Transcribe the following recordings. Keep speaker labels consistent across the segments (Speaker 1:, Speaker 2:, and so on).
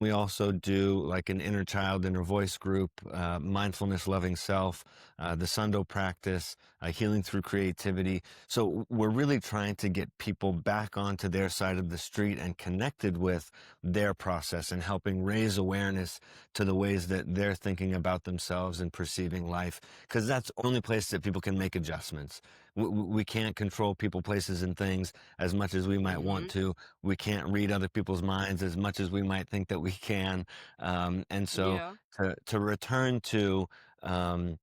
Speaker 1: We also do like an inner child, inner voice group, mindfulness, loving self, the Sundo practice, healing through creativity. So we're really trying to get people back onto their side of the street and connected with their process and helping raise awareness to the ways that they're thinking about themselves and perceiving life. Because that's the only place that people can make adjustments. We can't control people, places, and things as much as we might want
Speaker 2: Hmm.
Speaker 1: to. We can't read other people's minds as much as we might think that we can. And so
Speaker 2: Yeah.
Speaker 1: to return to, um,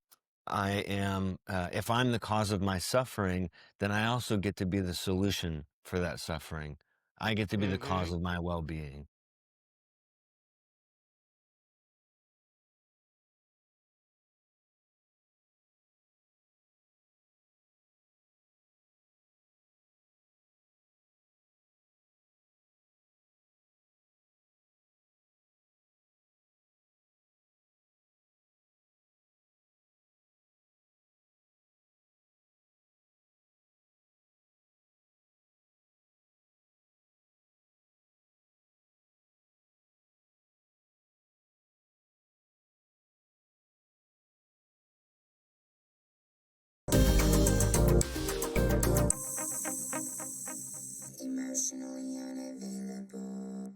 Speaker 1: if I'm the cause of my suffering, then I also get to be the solution for that suffering. I get to be the cause
Speaker 2: Hmm.
Speaker 1: of my well-being.
Speaker 3: Emotionally unavailable.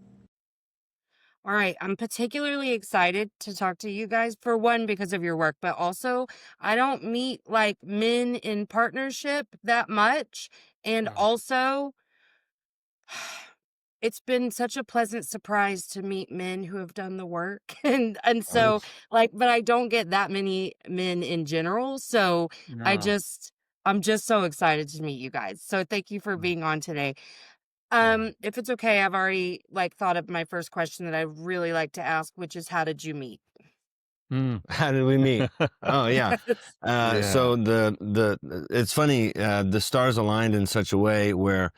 Speaker 2: All right. I'm particularly excited to talk to you guys for one, because of your work, but also I don't meet like men in partnership that much. And
Speaker 1: Mm.
Speaker 2: also, it's been such a pleasant surprise to meet men who have done the work. And
Speaker 1: Oh,
Speaker 2: so like, but I don't get that many men in general. So I
Speaker 1: no.
Speaker 2: just I'm just so excited to meet you guys. So thank you for
Speaker 1: Mm.
Speaker 2: being on today.
Speaker 1: Yeah.
Speaker 2: If it's okay, I've already like thought of my first question that I really like to ask, which is how did you meet?
Speaker 4: Mm.
Speaker 1: How did we meet? Oh yeah.
Speaker 2: Yes.
Speaker 4: Yeah.
Speaker 1: So it's funny, the stars aligned in such a way where,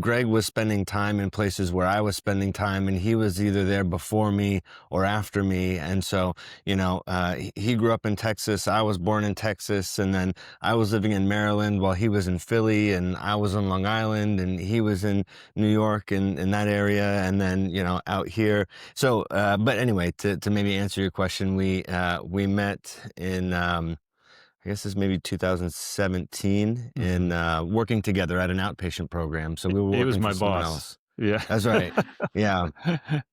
Speaker 1: Greg was spending time in places where I was spending time, and he was either there before me or after me. And so, he grew up in Texas. I was born in Texas, and then I was living in Maryland while he was in Philly, and I was on Long Island, and he was in New York and in that area, and then, out here. So, but anyway, to maybe answer your question, we met in, I guess it's maybe 2017 in,
Speaker 4: Mhm.
Speaker 1: working together at an outpatient program. So we were
Speaker 4: He was
Speaker 1: working for
Speaker 4: my
Speaker 1: someone
Speaker 4: boss.
Speaker 1: else.
Speaker 4: Yeah.
Speaker 1: That's right. Yeah.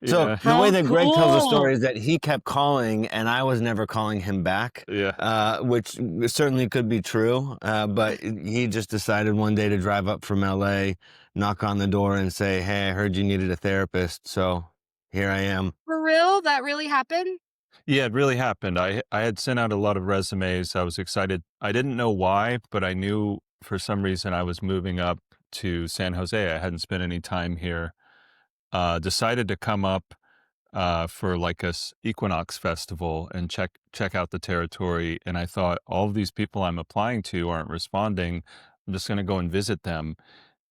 Speaker 1: So
Speaker 4: Yeah.
Speaker 1: the way
Speaker 2: How
Speaker 1: that Greg tells the story
Speaker 2: cool.
Speaker 1: is that he kept calling and I was never calling him back,
Speaker 4: Yeah.
Speaker 1: which certainly could be true. But he just decided one day to drive up from LA, knock on the door and say, "Hey, I heard you needed a therapist. So here I am."
Speaker 2: For real? That really happened?
Speaker 4: Yeah, it really happened. I had sent out a lot of resumes. I was excited. I didn't know why, but I knew for some reason I was moving up to San Jose. I hadn't spent any time here. Decided to come up for like Equinox festival and check out the territory. And I thought all of these people I'm applying to aren't responding. I'm just going to go and visit them.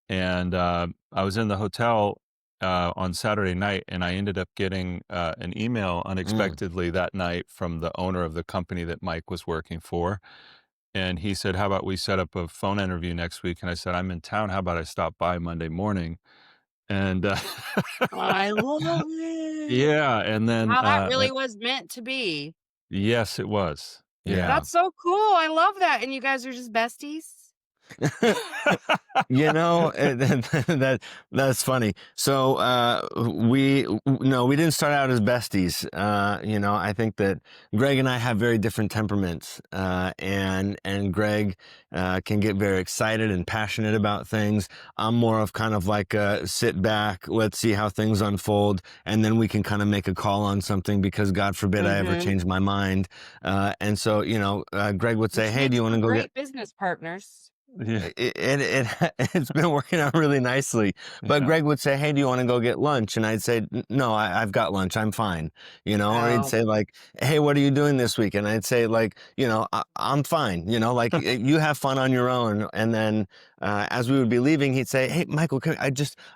Speaker 4: And I was in the hotel on Saturday night, and I ended up getting an email
Speaker 1: Mm.
Speaker 4: unexpectedly that night from the owner of the company that Mike was working for. And he said, "How about we set up a phone interview next week?" And I said, "I'm in town. How about I stop by Monday morning?" And
Speaker 2: I love it.
Speaker 4: yeah, and then
Speaker 2: Wow, that really was meant to be.
Speaker 4: yes, it was. Yeah.
Speaker 1: Yeah.
Speaker 2: That's so cool. I love that. And you guys are just besties?
Speaker 1: That's funny. So no, we didn't start out as besties. I think that Greg and I have very different temperaments, and Greg can get very excited and passionate about things. I'm more of kind of like a sit back, let's see how things unfold, and then we can kind of make a call on something because God forbid I ever
Speaker 2: Mhm.
Speaker 1: change my mind. And so Greg would say,
Speaker 2: Which
Speaker 1: "Hey, do
Speaker 2: makes
Speaker 1: you want
Speaker 2: for
Speaker 1: to go get?"
Speaker 2: great business partners.
Speaker 4: Yeah.
Speaker 1: It's been working out really nicely. But
Speaker 4: Yeah.
Speaker 1: Greg would say, "Hey, do you want to go get lunch?" And I'd say, "No, I've got lunch. I'm fine." Or he'd
Speaker 2: Oh.
Speaker 1: say like, "Hey, what are you doing this week?" And I'd say like, I'm fine. Like you have fun on your own. And then as we would be leaving, he'd say, "Hey, Michael,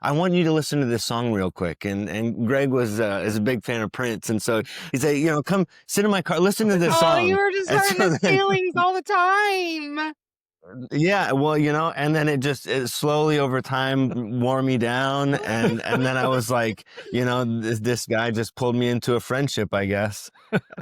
Speaker 1: I want you to listen to this song real quick." And Greg is a big fan of Prince, and so he'd say, "Come sit in my car, listen to this
Speaker 2: Oh, you
Speaker 1: song."
Speaker 2: were just
Speaker 1: And
Speaker 2: hurting
Speaker 1: so
Speaker 2: his
Speaker 1: then
Speaker 2: feelings all the time.
Speaker 1: Yeah, well, and then it slowly over time wore me down, and then I was like, this guy just pulled me into a friendship, I guess.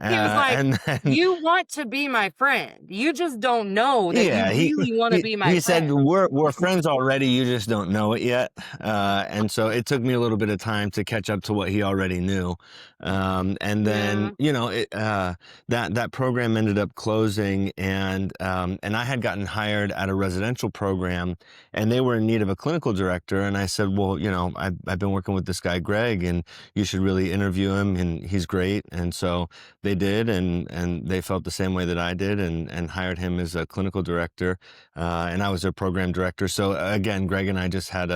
Speaker 2: He was like,
Speaker 1: And then
Speaker 2: "You want to be my friend. You just don't know that you
Speaker 1: yeah,
Speaker 2: really wanna
Speaker 1: he
Speaker 2: be my
Speaker 1: he said,
Speaker 2: friend."
Speaker 1: "We're friends already, you just don't know it yet." And so it took me a little bit of time to catch up to what he already knew. And then,
Speaker 2: Yeah,
Speaker 1: that program ended up closing, and I had gotten hired at a residential program, and they were in need of a clinical director, and I said, "Well, I've been working with this guy Greg, and you should really interview him, and he's great." And so they did, and they felt the same way that I did, and hired him as a clinical director, and I was their program director. So again, Greg and I just had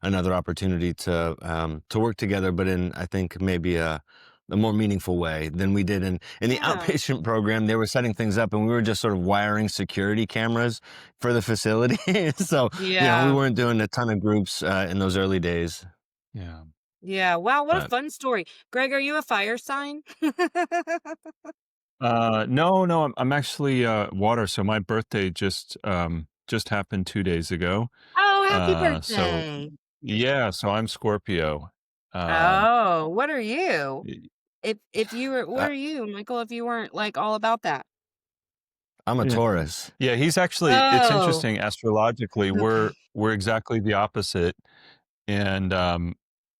Speaker 1: another opportunity to work together, but in, I think, maybe a more meaningful way than we did in the
Speaker 2: yeah,
Speaker 1: outpatient program. They were setting things up, and we were just sort of wiring security cameras for the facility. So we
Speaker 2: yeah,
Speaker 1: weren't doing a ton of groups in those early days,
Speaker 4: Yeah.
Speaker 2: yeah. Wow, what a
Speaker 1: but
Speaker 2: fun story. Greg, are you a fire sign?
Speaker 4: No, no, I'm actually, water, so my birthday just happened 2 days ago.
Speaker 2: Oh, happy
Speaker 4: So
Speaker 2: birthday.
Speaker 4: yeah, so I'm Scorpio. Um,
Speaker 2: Oh, what are you?
Speaker 4: y
Speaker 2: If you were what
Speaker 1: I,
Speaker 2: are you, Michael, if you weren't, like, all about that?
Speaker 1: I'm a
Speaker 4: yeah.
Speaker 1: Taurus.
Speaker 4: Yeah, he's actually it's
Speaker 2: Oh,
Speaker 4: interesting astrologically,
Speaker 2: okay.
Speaker 4: we're exactly the opposite, and, um,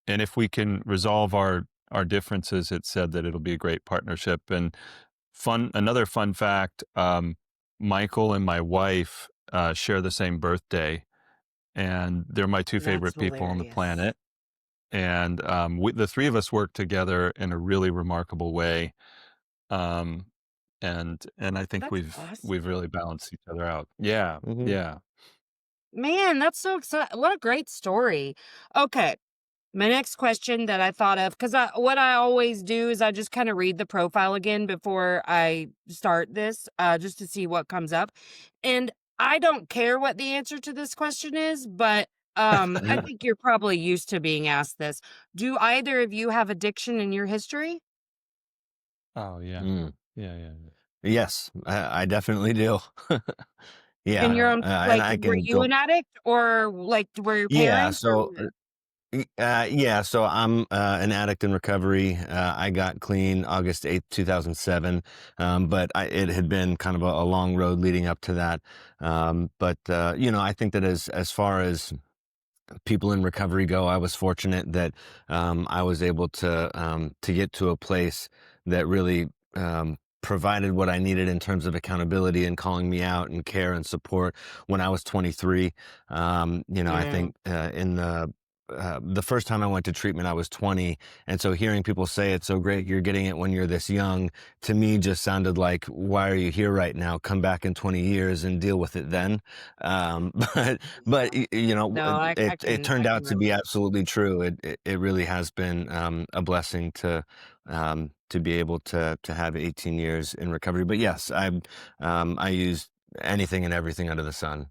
Speaker 4: and if we can resolve our differences, it's said that it'll be a great partnership, and another fun fact, Michael and my wife, share the same birthday, and they're my 2
Speaker 2: That's
Speaker 4: favorite people on the
Speaker 2: hilarious.
Speaker 4: planet, and, the 3 of us work together in a really remarkable way, um, and I think
Speaker 2: That's
Speaker 4: we've really
Speaker 2: awesome.
Speaker 4: balanced each other out. Yeah,
Speaker 1: Hmm.
Speaker 4: yeah.
Speaker 2: Man, that's so exciting! What a great story. Okay. My next question that I thought of, because what I always do is I just kind of read the profile again before I start this, just to see what comes up. And I don't care what the answer to this question is, but I think you're probably used to being asked this. Do either of you have addiction in your history?
Speaker 4: Oh, yeah.
Speaker 1: Mm.
Speaker 4: Yeah, yeah, yeah.
Speaker 1: Yes, I definitely do.
Speaker 2: In
Speaker 1: Yeah,
Speaker 2: your own,
Speaker 1: and
Speaker 2: like,
Speaker 1: I
Speaker 2: were
Speaker 1: can
Speaker 2: you
Speaker 1: go.
Speaker 2: an addict or like were your
Speaker 1: Yeah,
Speaker 2: parents or
Speaker 1: so
Speaker 2: what?
Speaker 1: yeah, so I'm an addict in recovery. I got clean August 8th, 2007, but it had been kind of a long road leading up to that. But I think that as far as people in recovery go, I was fortunate that I was able to get to a place that really provided what I needed in terms of accountability and calling me out and care and support when I was 23. I
Speaker 2: Yeah.
Speaker 1: think in the first time I went to treatment, I was 20. And so hearing people say it's so great you're getting it when you're this young, to me just sounded like, why are you here right now? Come back in 20 years and deal with it then. But
Speaker 2: Yeah. No,
Speaker 1: it turned
Speaker 2: I
Speaker 1: out
Speaker 2: can
Speaker 1: to be
Speaker 2: relate.
Speaker 1: absolutely true. It really has been a blessing to be able to have 18 years in recovery. But yes, I use anything and everything under the sun.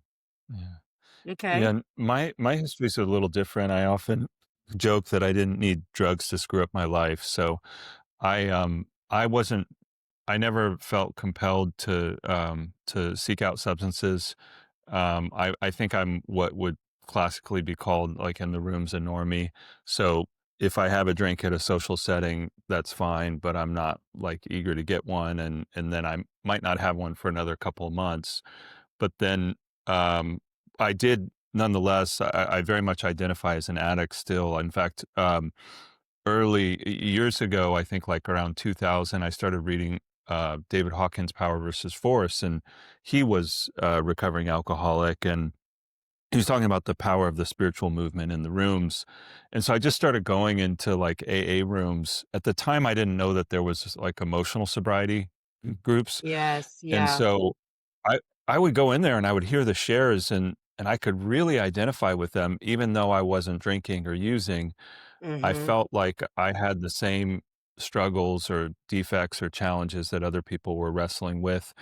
Speaker 4: Yeah. Yeah,
Speaker 2: Okay.
Speaker 4: and my history's a little different. I often joke that I didn't need drugs to screw up my life, so I wasn't I never felt compelled to seek out substances. I think I'm what would classically be called, like, in the rooms, a normie. So if I have a drink at a social setting, that's fine, but I'm not, like, eager to get one, and then I might not have one for another couple of months. But then, I did nonetheless, I very much identify as an addict still. In fact, years ago, I think, like, around 2000, I started reading, David Hawkins' Power versus Force, and he was a recovering alcoholic, and he was talking about the power of the spiritual movement in the rooms. And so I just started going into, like, AA rooms. At the time, I didn't know that there was, like, emotional sobriety groups.
Speaker 2: Yes,
Speaker 4: And
Speaker 2: yeah.
Speaker 4: so I I would go in there and I would hear the shares, and I could really identify with them even though I wasn't drinking or using. I
Speaker 2: Mhm.
Speaker 4: felt like I had the same struggles or defects or challenges that other people were wrestling with.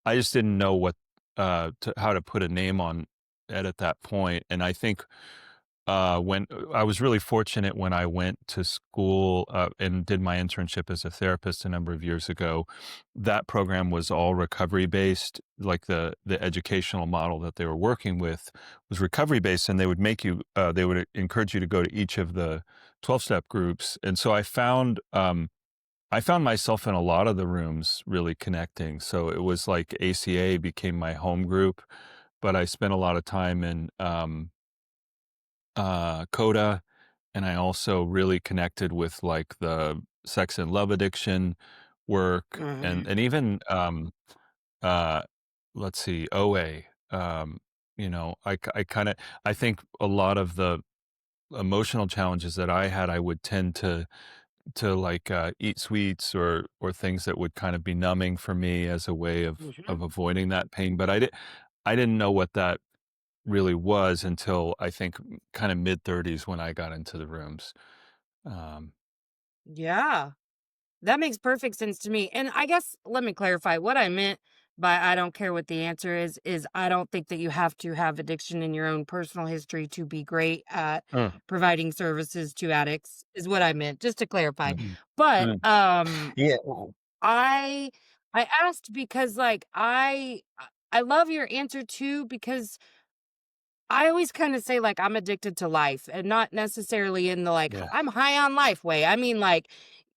Speaker 4: I just didn't know how to put a name on it at that point. And I think when I was really fortunate when I went to school, and did my internship as a therapist a number of years ago. That program was all recovery based, like the educational model that they were working with was recovery based, and they would they would encourage you to go to each of the 12-step groups. And so I found myself in a lot of the rooms really connecting. So it was like ACA became my home group, but I spent a lot of time in Coda, and I also really connected with like the sex and love addiction work,
Speaker 2: Mhm.
Speaker 4: and even uh, let's see, OA. I kind of I think a lot of the emotional challenges that I had, I would tend to like eat sweets or things that would kind of be numbing for me as a way
Speaker 2: Mhm.
Speaker 4: of avoiding that pain. But I didn't know what that really was until I think kind of mid-30s when I got into the rooms. Um,
Speaker 2: Yeah. That makes perfect sense to me. And I guess let me clarify what I meant by I don't care what the answer is I don't think that you have to have addiction in your own personal history to be great at
Speaker 4: uh,
Speaker 2: providing services to addicts is what I meant, just to clarify.
Speaker 4: mhm,
Speaker 2: But
Speaker 4: mm,
Speaker 1: Yeah.
Speaker 2: I I asked because like I love your answer too because I always kinda say, like, I'm addicted to life and not necessarily in the, like,
Speaker 4: yeah.
Speaker 2: I'm high on life way. I mean, like,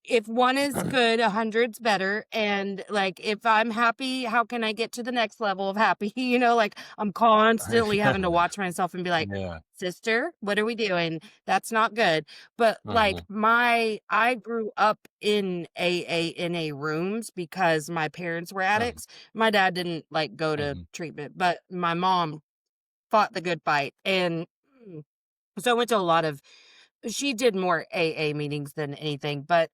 Speaker 2: if one is good, 100's better, and, like, if I'm happy, how can I get to the next level of happy? Like, I'm constantly having to watch myself and be like,
Speaker 4: Yeah.
Speaker 2: "Sister, what are we doing? That's not good." But, like,
Speaker 4: Mhm,
Speaker 2: I grew up in AA, NA rooms because my parents were
Speaker 4: mhm,
Speaker 2: addicts. My dad didn't, like, go to
Speaker 4: mhm,
Speaker 2: treatment, but my mom fought the good fight, and so I went to a lot of she did more AA meetings than anything, but,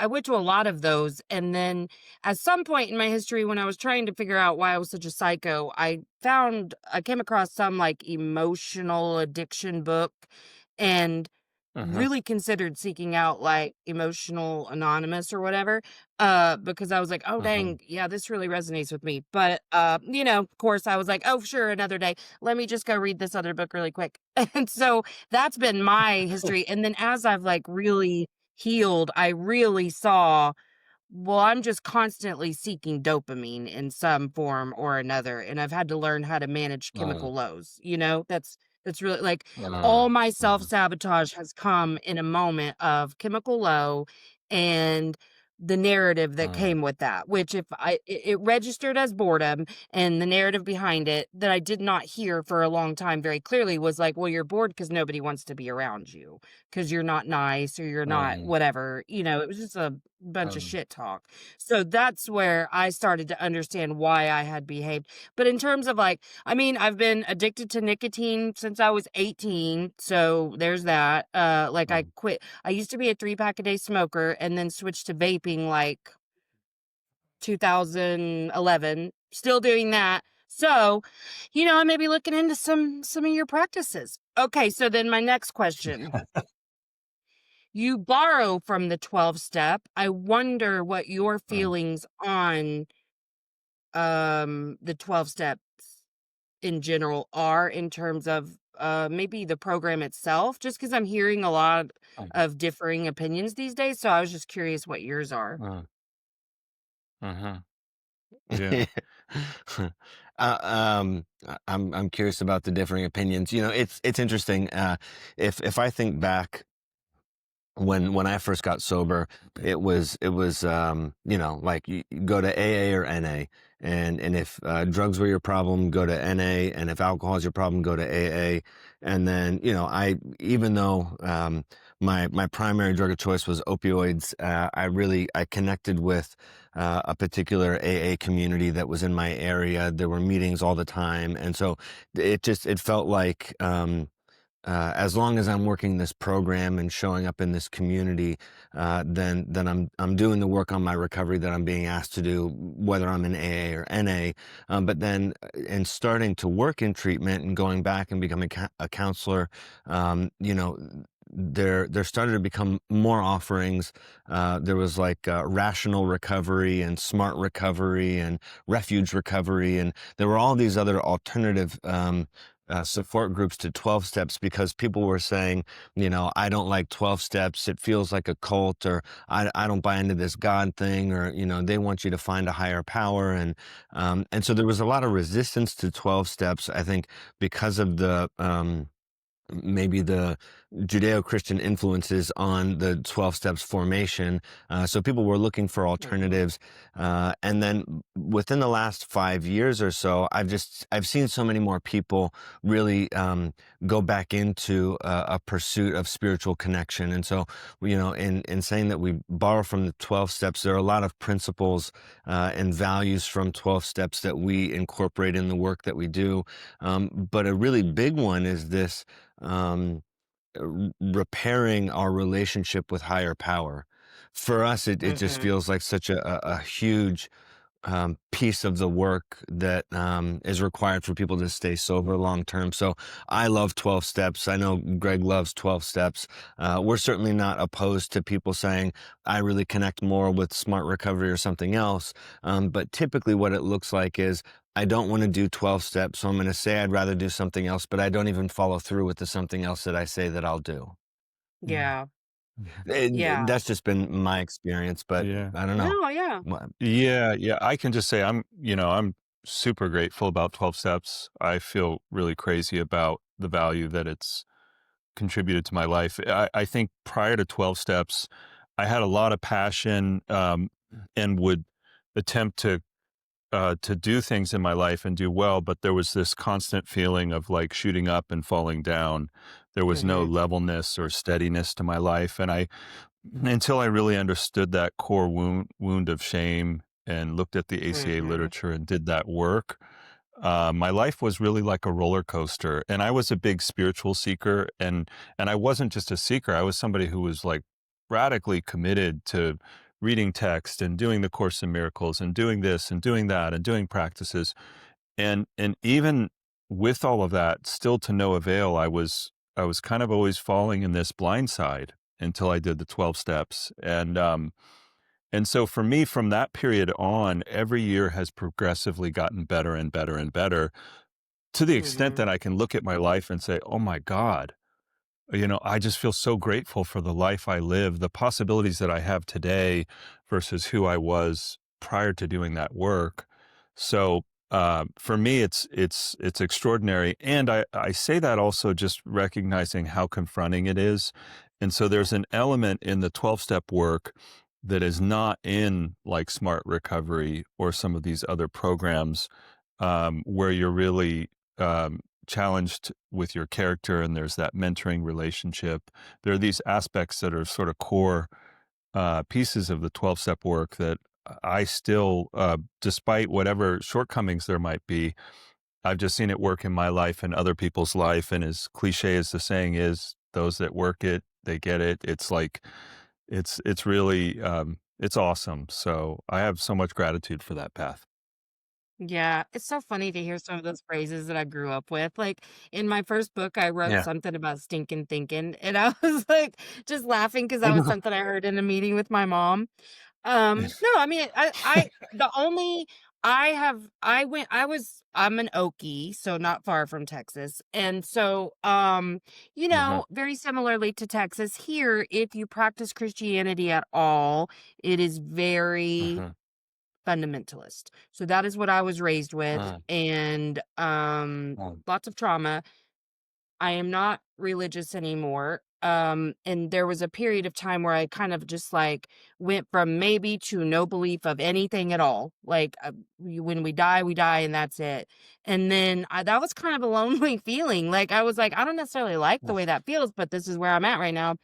Speaker 2: I went to a lot of those, and then at some point in my history when I was trying to figure out why I was such a psycho, I came across some, like, emotional addiction book, and
Speaker 4: mhm,
Speaker 2: really considered seeking out, like, Emotional Anonymous or whatever, because I was like, "Oh,
Speaker 4: mhm.
Speaker 2: dang, yeah, this really resonates with me." But, of course, I was like, "Oh, sure, another day. Let me just go read this other book really quick." And so that's been my history, and then as I've, like, really healed, I really saw well, I'm just constantly seeking dopamine in some form or another, and I've had to learn how to manage
Speaker 4: Uh,
Speaker 2: chemical lows. That's really like
Speaker 4: uh,
Speaker 2: all my
Speaker 4: mhm,
Speaker 2: self-sabotage has come in a moment of chemical low and the narrative that
Speaker 4: uh,
Speaker 2: came with that, which if it registered as boredom, and the narrative behind it that I did not hear for a long time very clearly was like, well, you're bored because nobody wants to be around you because you're not nice or you're not
Speaker 4: mhm,
Speaker 2: whatever. It was just a bunch of
Speaker 4: um,
Speaker 2: shit talk. So that's where I started to understand why I had behaved. But in terms of like, I mean, I've been addicted to nicotine since I was 18. So there's that. Like I
Speaker 4: mhm.
Speaker 2: quit. I used to be a 3 pack a day smoker and then switched to vaping like 2011. Still doing that. So, I may be looking into some of your practices. Okay, so then my next question. You borrow from the 12 step. I wonder what your
Speaker 4: Um,
Speaker 2: feelings on, the 12 steps in general are in terms of, maybe the program itself, just because 'cause I'm hearing a lot
Speaker 4: um,
Speaker 2: of differing opinions these days, so I was just curious what yours are.
Speaker 4: uh-huh. Yeah.
Speaker 1: I'm curious about the differing opinions. It's interesting. If I think back when I first got sober, it was like you go to AA or NA, and if drugs were your problem, go to NA, and if alcohol is your problem, go to AA, and then I even though my primary drug of choice was opioids, I connected with a particular AA community that was in my area. There were meetings all the time, and so it felt like. As long as I'm working this program and showing up in this community, then I'm doing the work on my recovery that I'm being asked to do, whether I'm in AA or NA. But then, in starting to work in treatment and going back and becoming a counselor, there started to become more offerings. There was like rational recovery and smart recovery and refuge recovery, and there were all these other alternative support groups to 12 steps because people were saying, I don't like 12 steps. It feels like a cult, or I don't buy into this God thing, or, they want you to find a higher power. And so there was a lot of resistance to 12 steps, I think, because of maybe the Judeo-Christian influences on the 12 steps formation. So people were looking for
Speaker 2: Mhm.
Speaker 1: alternatives. And then within the last 5 years or so, I've seen so many more people really go back into a pursuit of spiritual connection. And so, in saying that we borrow from the 12 steps, there are a lot of principles and values from 12 steps that we incorporate in the work that we do. But a really big one is this, um, repairing our relationship with higher power. For us, it just
Speaker 2: Mhm.
Speaker 1: feels like such a huge piece of the work that is required for people to stay sober long term. So I love 12 steps. I know Greg loves 12 steps. We're certainly not opposed to people saying, I really connect more with smart recovery or something else. But typically, what it looks like is, I don't want to do 12 steps. So I'm going to say I'd rather do something else, but I don't even follow through with the something else that I say that I'll do.
Speaker 4: Mm.
Speaker 2: Yeah.
Speaker 4: Mhm.
Speaker 2: Yeah.
Speaker 1: That's just been my experience, but
Speaker 4: Yeah.
Speaker 1: I don't know.
Speaker 2: No, yeah.
Speaker 1: Wha-
Speaker 4: Yeah, yeah, I can just say I'm super grateful about 12 steps. I feel really crazy about the value that it's contributed to my life. I think prior to 12 steps, I had a lot of passion, and would attempt to do things in my life and do well, but there was this constant feeling of like shooting up and falling down. There was no
Speaker 2: Mhm.
Speaker 4: levelness or steadiness to my life, and I until I really understood that core wound of shame and looked at the ACA
Speaker 2: Mhm.
Speaker 4: literature and did that work, my life was really like a roller coaster. And I was a big spiritual seeker, and I wasn't just a seeker. I was somebody who was like radically committed to reading text and doing the Course in Miracles and doing this and doing that and doing practices. And even with all of that, still to no avail, I was kind of always falling in this blind side until I did the 12 steps. And so for me, from that period on, every year has progressively gotten better and better and better, to the extent
Speaker 2: Mhm.
Speaker 4: that I can look at my life and say, "Oh my God, I just feel so grateful for the life I live, the possibilities that I have today versus who I was prior to doing that work." So for me, it's extraordinary, and I say that also just recognizing how confronting it is. And so there's an element in the 12 step work that is not in like Smart Recovery or some of these other programs, where you're really challenged with your character and there's that mentoring relationship. There are these aspects that are sort of core pieces of the 12 step work that I still, despite whatever shortcomings there might be, I've just seen it work in my life and other people's life. And as cliche as the saying is, those that work it, they get it. It's like, it's really, it's awesome. So I have so much gratitude for that path.
Speaker 2: Yeah, it's so funny to hear some of those phrases that I grew up with. Like in my first book, I wrote
Speaker 1: Yeah.
Speaker 2: something about stinking thinking, and I was like just laughing because that was something I heard in a meeting with my mom. No, I mean, the only I'm an Okie, so not far from Texas. And so,
Speaker 1: Uh-huh.
Speaker 2: very similarly to Texas, here, if you practice Christianity at all, it is very
Speaker 1: Uh-huh.
Speaker 2: fundamentalist. So that is what I was raised with,
Speaker 1: Uh,
Speaker 2: and
Speaker 1: um,
Speaker 2: lots of trauma. I am not religious anymore. And there was a period of time where I kind of just like went from maybe to no belief of anything at all. Like when we die, and that's it. And then that was kind of a lonely feeling. Like I was like, I don't necessarily like the way that feels, but this is where I'm at right now.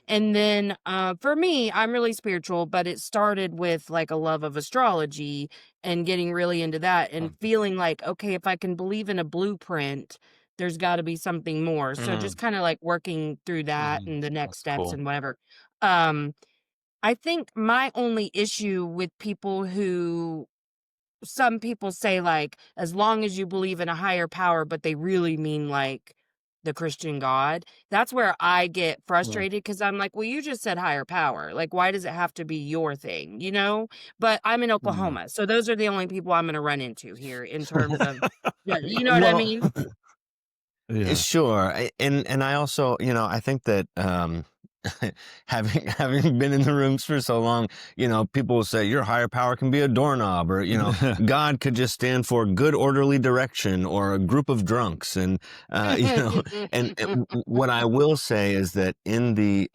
Speaker 2: And then, for me, I'm really spiritual, but it started with like a love of astrology and getting really into that and feeling like, okay, if I can believe in a blueprint, there's got to be something more. So just
Speaker 1: mm,
Speaker 2: kind of like working through that
Speaker 1: mhm.
Speaker 2: and the next
Speaker 1: That's
Speaker 2: steps
Speaker 1: cool.
Speaker 2: and whatever. Um, I think my only issue with people who some people say like as long as you believe in a higher power, but they really mean like the Christian God. That's where I get
Speaker 1: Mm,
Speaker 2: frustrated because I'm like, well, you just said higher power. Like, why does it have to be your thing, you know? But I'm in
Speaker 1: mm.
Speaker 2: Oklahoma. So those are the only people I'm going to run into here in terms of, yeah, you know what I
Speaker 1: Well,
Speaker 2: mean?
Speaker 4: Yeah.
Speaker 1: Sure. And I also, I think that having been in the rooms for so long, people will say your higher power can be a doorknob, or God could just stand for good orderly direction or a group of drunks, and what I will say is that in the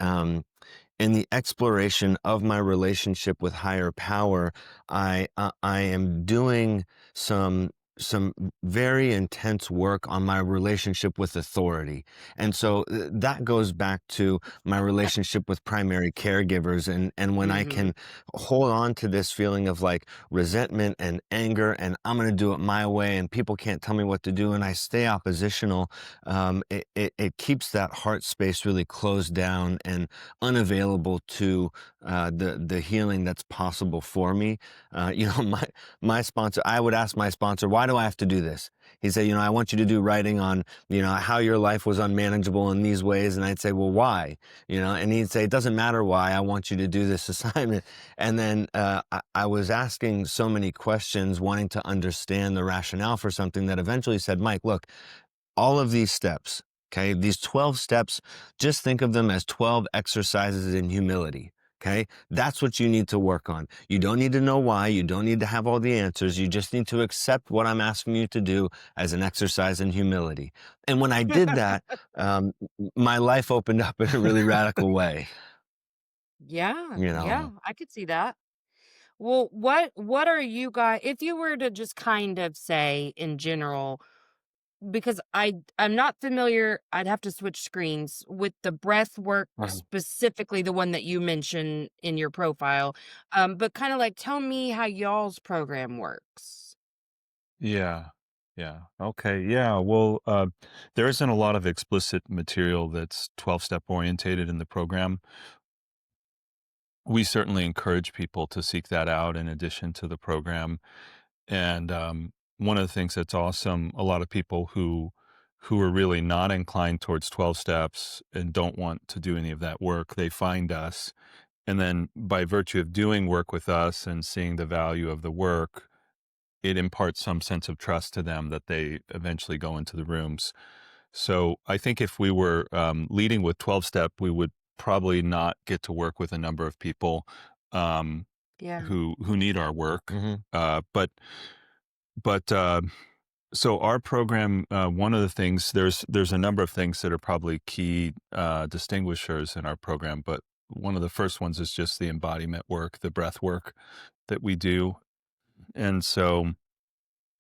Speaker 1: exploration of my relationship with higher power, I am doing some some very intense work on my relationship with authority. And so that goes back to my relationship with primary caregivers, and when I
Speaker 2: Mhm.
Speaker 1: can hold on to this feeling of like resentment and anger, and I'm going to do it my way and people can't tell me what to do, and I stay oppositional, it keeps that heart space really closed down and unavailable to the healing that's possible for me. My sponsor, I would ask my sponsor, why do I have to do this? He'd say, I want you to do writing on, how your life was unmanageable in these ways. And I'd say, well, why? And he'd say, it doesn't matter why. I want you to do this assignment. And then I was asking so many questions, wanting to understand the rationale for something, that eventually said, Mike, look, all of these steps, okay, these 12 steps, just think of them as 12 exercises in humility. Okay, that's what you need to work on. You don't need to know why. You don't need to have all the answers. You just need to accept what I'm asking you to do as an exercise in humility. And when I did that, my life opened up in a really radical way.
Speaker 2: Yeah,
Speaker 1: You
Speaker 2: yeah,
Speaker 1: know,
Speaker 2: I could see that. Well, what are you guys, if you were to just kind of say in general, because I'm not familiar, I'd have to switch screens with the breath work,
Speaker 1: Mhm.
Speaker 2: specifically the one that you mentioned in your profile. But kind of like tell me how y'all's program works.
Speaker 4: Yeah. Yeah. Okay. Yeah. Well, there isn't a lot of explicit material that's 12-step orientated in the program. We certainly encourage people to seek that out in addition to the program. And one of the things that's awesome, a lot of people who are really not inclined towards 12 steps and don't want to do any of that work, they find us. And then by virtue of doing work with us and seeing the value of the work, it imparts some sense of trust to them that they eventually go into the rooms. So I think if we were leading with 12 step, we would probably not get to work with a number of people um,
Speaker 2: Yeah.
Speaker 4: who need our work.
Speaker 1: mhm.
Speaker 4: But so our program, one of the things, there's a number of things that are probably key distinguishers in our program, but one of the first ones is just the embodiment work, the breath work that we do. And so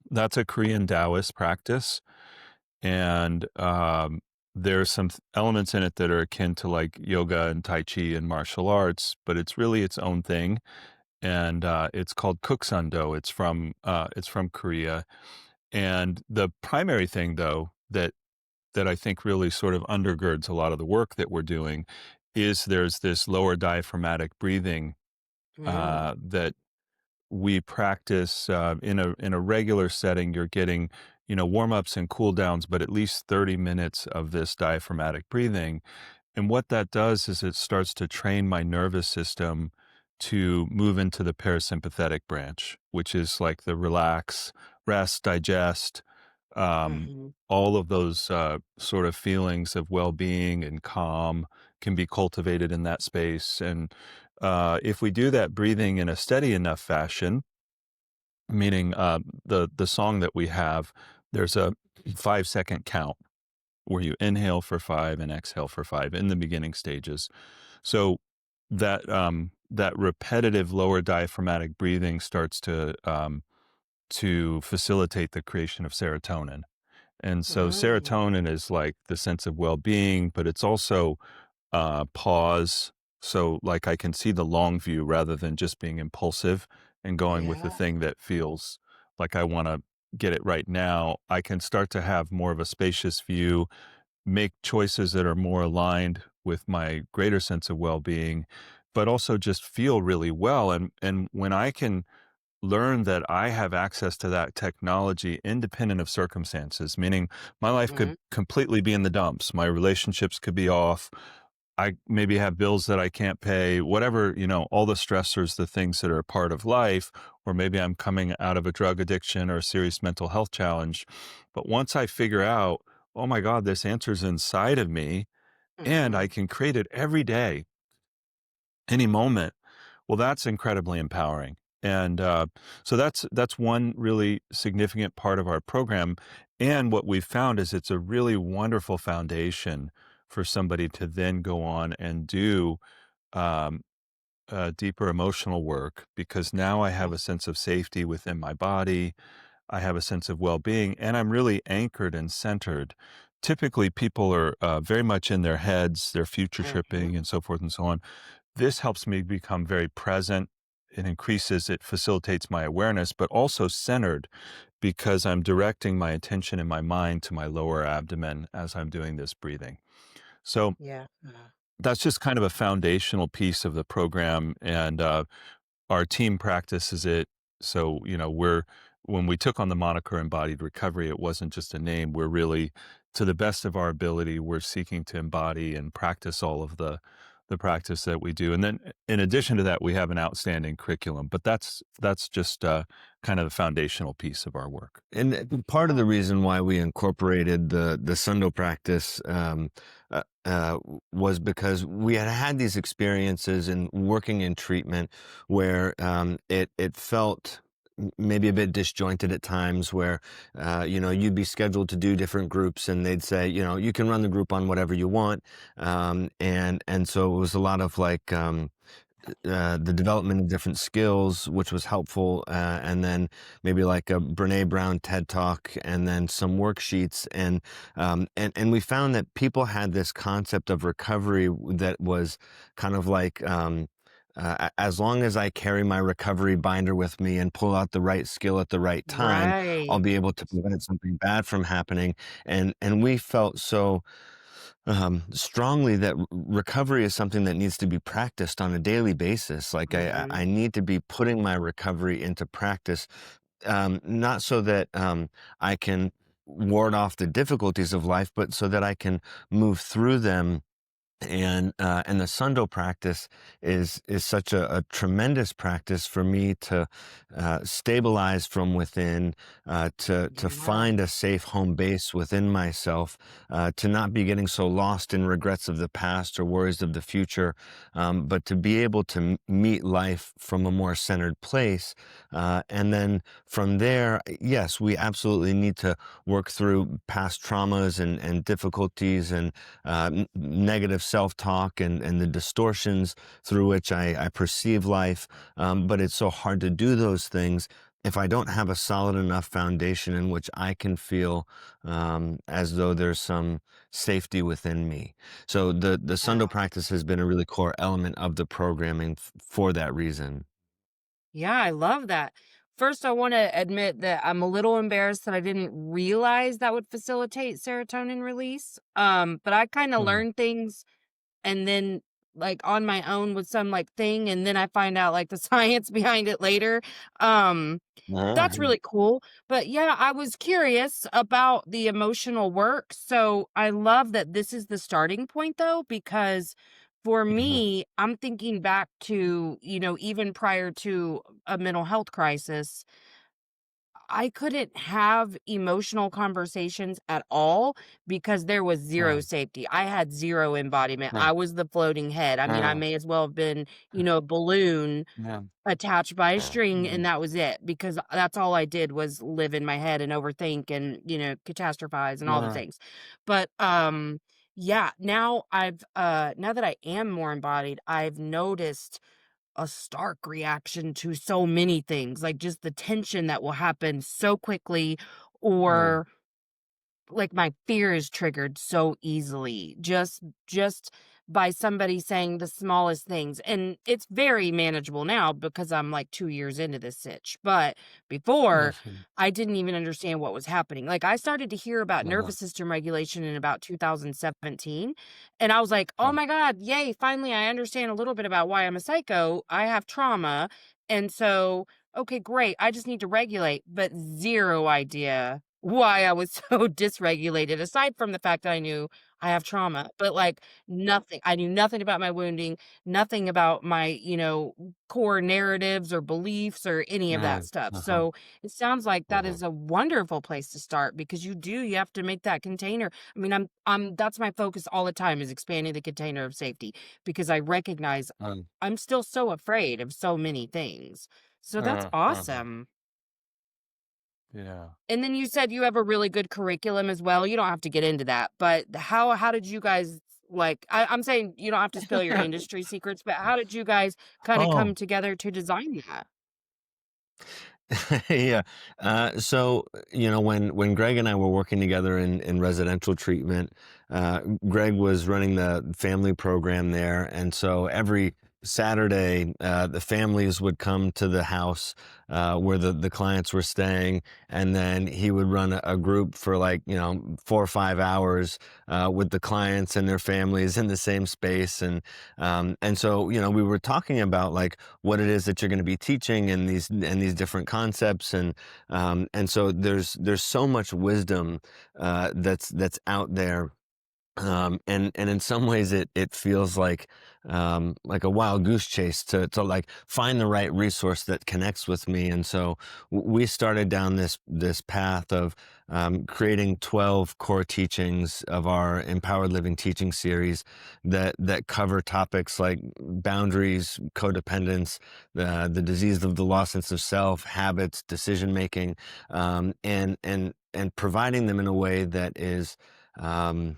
Speaker 4: that's a Korean Taoist practice. And there's some elements in it that are akin to like yoga and Tai Chi and martial arts, but it's really its own thing. And it's called Kuksundo. It's from Korea. And the primary thing, though, that I think really sort of undergirds a lot of the work that we're doing is there's this lower diaphragmatic breathing
Speaker 2: Mm.
Speaker 4: that we practice in a regular setting. You're getting, warm ups and cool downs, but at least 30 minutes of this diaphragmatic breathing. And what that does is it starts to train my nervous system to move into the parasympathetic branch, which is like the relax, rest, digest,
Speaker 2: Mhm.
Speaker 4: all of those sort of feelings of well-being and calm can be cultivated in that space. And if we do that breathing in a steady enough fashion, meaning the song that we have, there's a 5-second count where you inhale for 5 and exhale for 5 in the beginning stages. So that repetitive lower diaphragmatic breathing starts to facilitate the creation of serotonin. And so
Speaker 2: Mm.
Speaker 4: serotonin is like the sense of well-being, but it's also pause. So like I can see the long view rather than just being impulsive and going with the
Speaker 2: Yeah.
Speaker 4: thing that feels like I want to get it right now. I can start to have more of a spacious view, make choices that are more aligned with my greater sense of well-being, but also just feel really well. And when I can learn that I have access to that technology independent of circumstances, meaning my life could
Speaker 2: Mhm.
Speaker 4: completely be in the dumps. My relationships could be off. I maybe have bills that I can't pay, whatever, all the stressors, the things that are part of life, or maybe I'm coming out of a drug addiction or a serious mental health challenge. But once I figure out oh my God, this answer's inside of me and I
Speaker 2: Mhm.
Speaker 4: can create it every day, any moment. Well, that's incredibly empowering. And so that's one really significant part of our program. And what we've found is it's a really wonderful foundation for somebody to then go on and do um, deeper emotional work because now I have a sense of safety within my body. I have a sense of well being, and I'm really anchored and centered. Typically, people are very much in their heads, they're future
Speaker 2: Mhm.
Speaker 4: tripping and so forth and so on. This helps me become very present. It facilitates my awareness, but also centered because I'm directing my attention and my mind to my lower abdomen as I'm doing this breathing. So
Speaker 2: Yeah.
Speaker 4: that's just kind of a foundational piece of the program. And our team practices it. So, when we took on the moniker Embodied Recovery, it wasn't just a name. We're really, to the best of our ability, we're seeking to embody and practice all of the practice that we do. And then in addition to that, we have an outstanding curriculum, but that's just kind of the foundational piece of our work.
Speaker 1: And part of the reason why we incorporated the Sundo practice was because we had had these experiences in working in treatment where it felt maybe a bit disjointed at times where you'd be scheduled to do different groups and they'd say you can run the group on whatever you want, and so it was a lot of like the development of different skills, which was helpful, and then maybe like a Brene Brown TED Talk, and then some worksheets, and we found that people had this concept of recovery that was kind of like. As long as I carry my recovery binder with me and pull out the right skill at the right time, I'll
Speaker 2: Right.
Speaker 1: be able to prevent something bad from happening. And we felt so strongly that recovery is something that needs to be practiced on a daily basis. Like I
Speaker 2: Mhm.
Speaker 1: need to be putting my recovery into practice, not so that I can ward off the difficulties of life, but so that I can move through them. And the Sundo practice is such a tremendous practice for me to stabilize from within, to
Speaker 2: Yeah.
Speaker 1: find a safe home base within myself, to not be getting so lost in regrets of the past or worries of the future, but to be able to meet life from a more centered place. And then from there, yes, we absolutely need to work through past traumas and difficulties and negative self-talk and the distortions through which I perceive life. But it's so hard to do those things if I don't have a solid enough foundation in which I can feel as though there's some safety within me. So the Sundo
Speaker 2: Yeah.
Speaker 1: practice has been a really core element of the programming for that reason.
Speaker 2: Yeah, I love that. First, I wanna admit that I'm a little embarrassed that I didn't realize that would facilitate serotonin release, but I kinda
Speaker 1: Mhm.
Speaker 2: learned things and then, like, on my own with some, like, thing, and then I find out, like, the science behind it later. Um, that's
Speaker 1: Ah,
Speaker 2: really cool. But yeah, I was curious about the emotional work. So I love that this is the starting point though, because for
Speaker 1: yeah.
Speaker 2: me, I'm thinking back to, even prior to a mental health crisis, I couldn't have emotional conversations at all because there was
Speaker 1: Yeah.
Speaker 2: zero safety. I had zero embodiment.
Speaker 1: Yeah.
Speaker 2: I was the floating head. I mean, I
Speaker 1: Yeah.
Speaker 2: may as well have been, a balloon
Speaker 1: Yeah.
Speaker 2: attached by a string,
Speaker 1: Mhm.
Speaker 2: and that was it, because that's all I did was live in my head and overthink and, catastrophize and all the
Speaker 1: Yeah.
Speaker 2: things. But, yeah, now that I am more embodied, I've noticed a stark reaction to so many things, like just the tension that will happen so quickly,
Speaker 1: Yeah.
Speaker 2: or like my fear is triggered so easily just by somebody saying the smallest things, and it's very manageable now because I'm like 2 years into this sitch. But before,
Speaker 1: Definitely.
Speaker 2: I didn't even understand what was happening. Like, I started to hear about
Speaker 1: Uh-huh.
Speaker 2: nervous system regulation in about 2017, and I was like, "Oh
Speaker 1: Yeah.
Speaker 2: my god, yay, finally I understand a little bit about why I'm a psycho. I have trauma." And so, okay, great. I just need to regulate, but zero idea why I was so dysregulated, aside from the fact that I knew I have trauma, but, like, nothing. I knew nothing about my wounding, nothing about my, core narratives or beliefs or any of that stuff.
Speaker 1: Uh-huh.
Speaker 2: So, it sounds like that
Speaker 1: Uh-huh.
Speaker 2: is a wonderful place to start because you have to make that container. I mean, I'm that's my focus all the time is expanding the container of safety because I recognize
Speaker 1: Um,
Speaker 2: I'm still so afraid of so many things. So that's
Speaker 1: uh-huh.
Speaker 2: awesome.
Speaker 4: Yeah.
Speaker 2: And then you said you have a really good curriculum as well. You don't have to get into that, but how did you guys like I'm saying you don't have to spill your industry secrets, but how did you guys kind of
Speaker 1: Oh.
Speaker 2: come together to design that?
Speaker 1: Yeah. So, when Greg and I were working together in residential treatment, Greg was running the family program there. And so every Saturday, the families would come to the house where the clients were staying. And then he would run a group for like, 4 or 5 hours with the clients and their families in the same space. And so, we were talking about like, what it is that you're going to be teaching and these different concepts and so there's so much wisdom that's out there and in some ways it feels like a wild goose chase to like find the right resource that connects with me. And so we started down this path of creating 12 core teachings of our Empowered Living teaching series that cover topics like boundaries, codependence, the disease of the lost sense of self, habits, decision making, and providing them in a way that is um,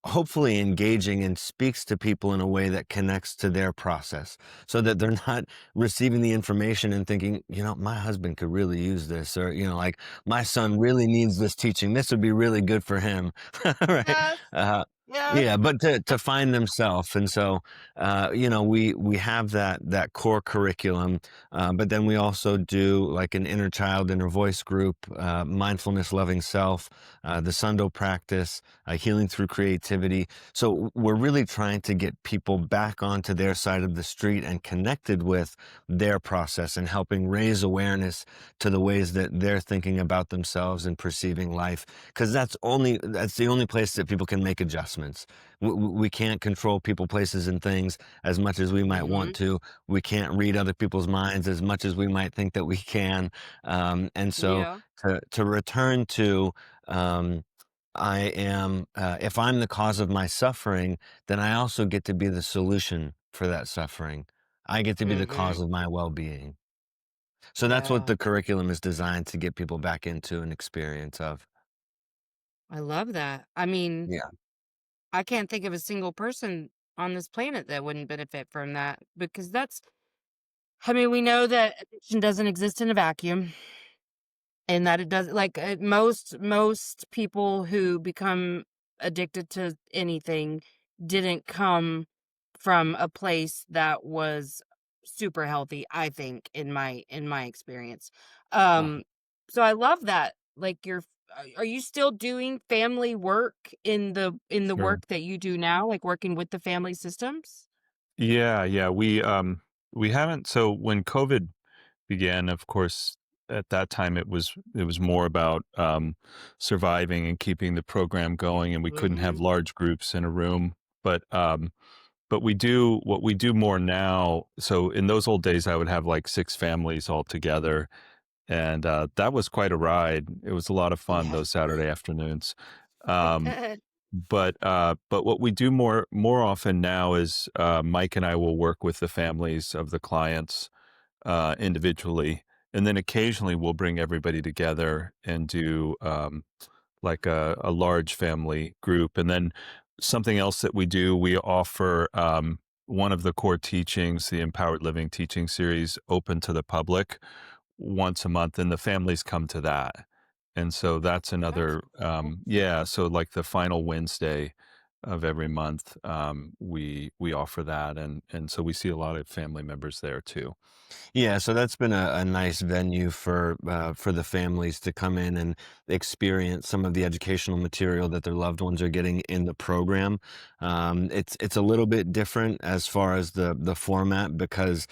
Speaker 1: hopefully engaging and speaks to people in a way that connects to their process so that they're not receiving the information and thinking, my husband could really use this, or, like my son really needs this teaching. This would be really good for him. Right.
Speaker 2: Yes. Yes.
Speaker 1: Yeah, but to find themselves. And so, we have that core curriculum, but then we also do like an inner child, inner voice group, mindfulness, loving self, the Sundo practice, healing through creativity. So we're really trying to get people back onto their side of the street and connected with their process and helping raise awareness to the ways that they're thinking about themselves and perceiving life. Because that's the only place that people can make adjustments. We can't control people, places, and things as much as we might want
Speaker 2: Mhm.
Speaker 1: to. We can't read other people's minds as much as we might think that we can. And so
Speaker 2: Yeah.
Speaker 1: to return to um, if I'm the cause of my suffering, then I also get to be the solution for that suffering. I get to be the cause
Speaker 2: Mhm.
Speaker 1: of my well-being. So that's what
Speaker 2: Yeah.
Speaker 1: the curriculum is designed to get people back into an experience of.
Speaker 2: I love that. I mean,
Speaker 1: Yeah.
Speaker 2: I can't think of a single person on this planet that wouldn't benefit from that because I mean, we know that addiction doesn't exist in a vacuum. And that it does like, most people who become addicted to anything didn't come from a place that was super healthy, I think, in my experience.
Speaker 1: Uh-huh.
Speaker 2: Um, so I love that, like, are you still doing family work in the
Speaker 4: Sure.
Speaker 2: work that you do now, like, working with the family systems?
Speaker 4: Yeah, yeah. We haven't, so when COVID began, of course, at that time it was more about surviving and keeping the program going, and we couldn't have
Speaker 2: Mhm.
Speaker 4: large groups in a room. But we do what we do more now. So in those old days, I would have like 6 families all together, and that was quite a ride. It was a lot of fun
Speaker 2: Yeah.
Speaker 4: those Saturday afternoons.
Speaker 2: I
Speaker 4: Um,
Speaker 2: bet.
Speaker 4: but what we do more often now is Mike and I will work with the families of the clients individually, and then occasionally we'll bring everybody together and do like a large family group. And then something else that we do, we offer one of the core teachings, the Empowered Living teaching series, open to the public once a month, and the families come to that. And so that's
Speaker 2: That's
Speaker 4: another,
Speaker 2: cool.
Speaker 4: yeah. So like the final Wednesday. of every month, we offer that, and so we see a lot of family members there too.
Speaker 1: Yeah, so that's been a nice venue for the families to come in and experience some of the educational material that their loved ones are getting in the program. It's a little bit different as far as the format because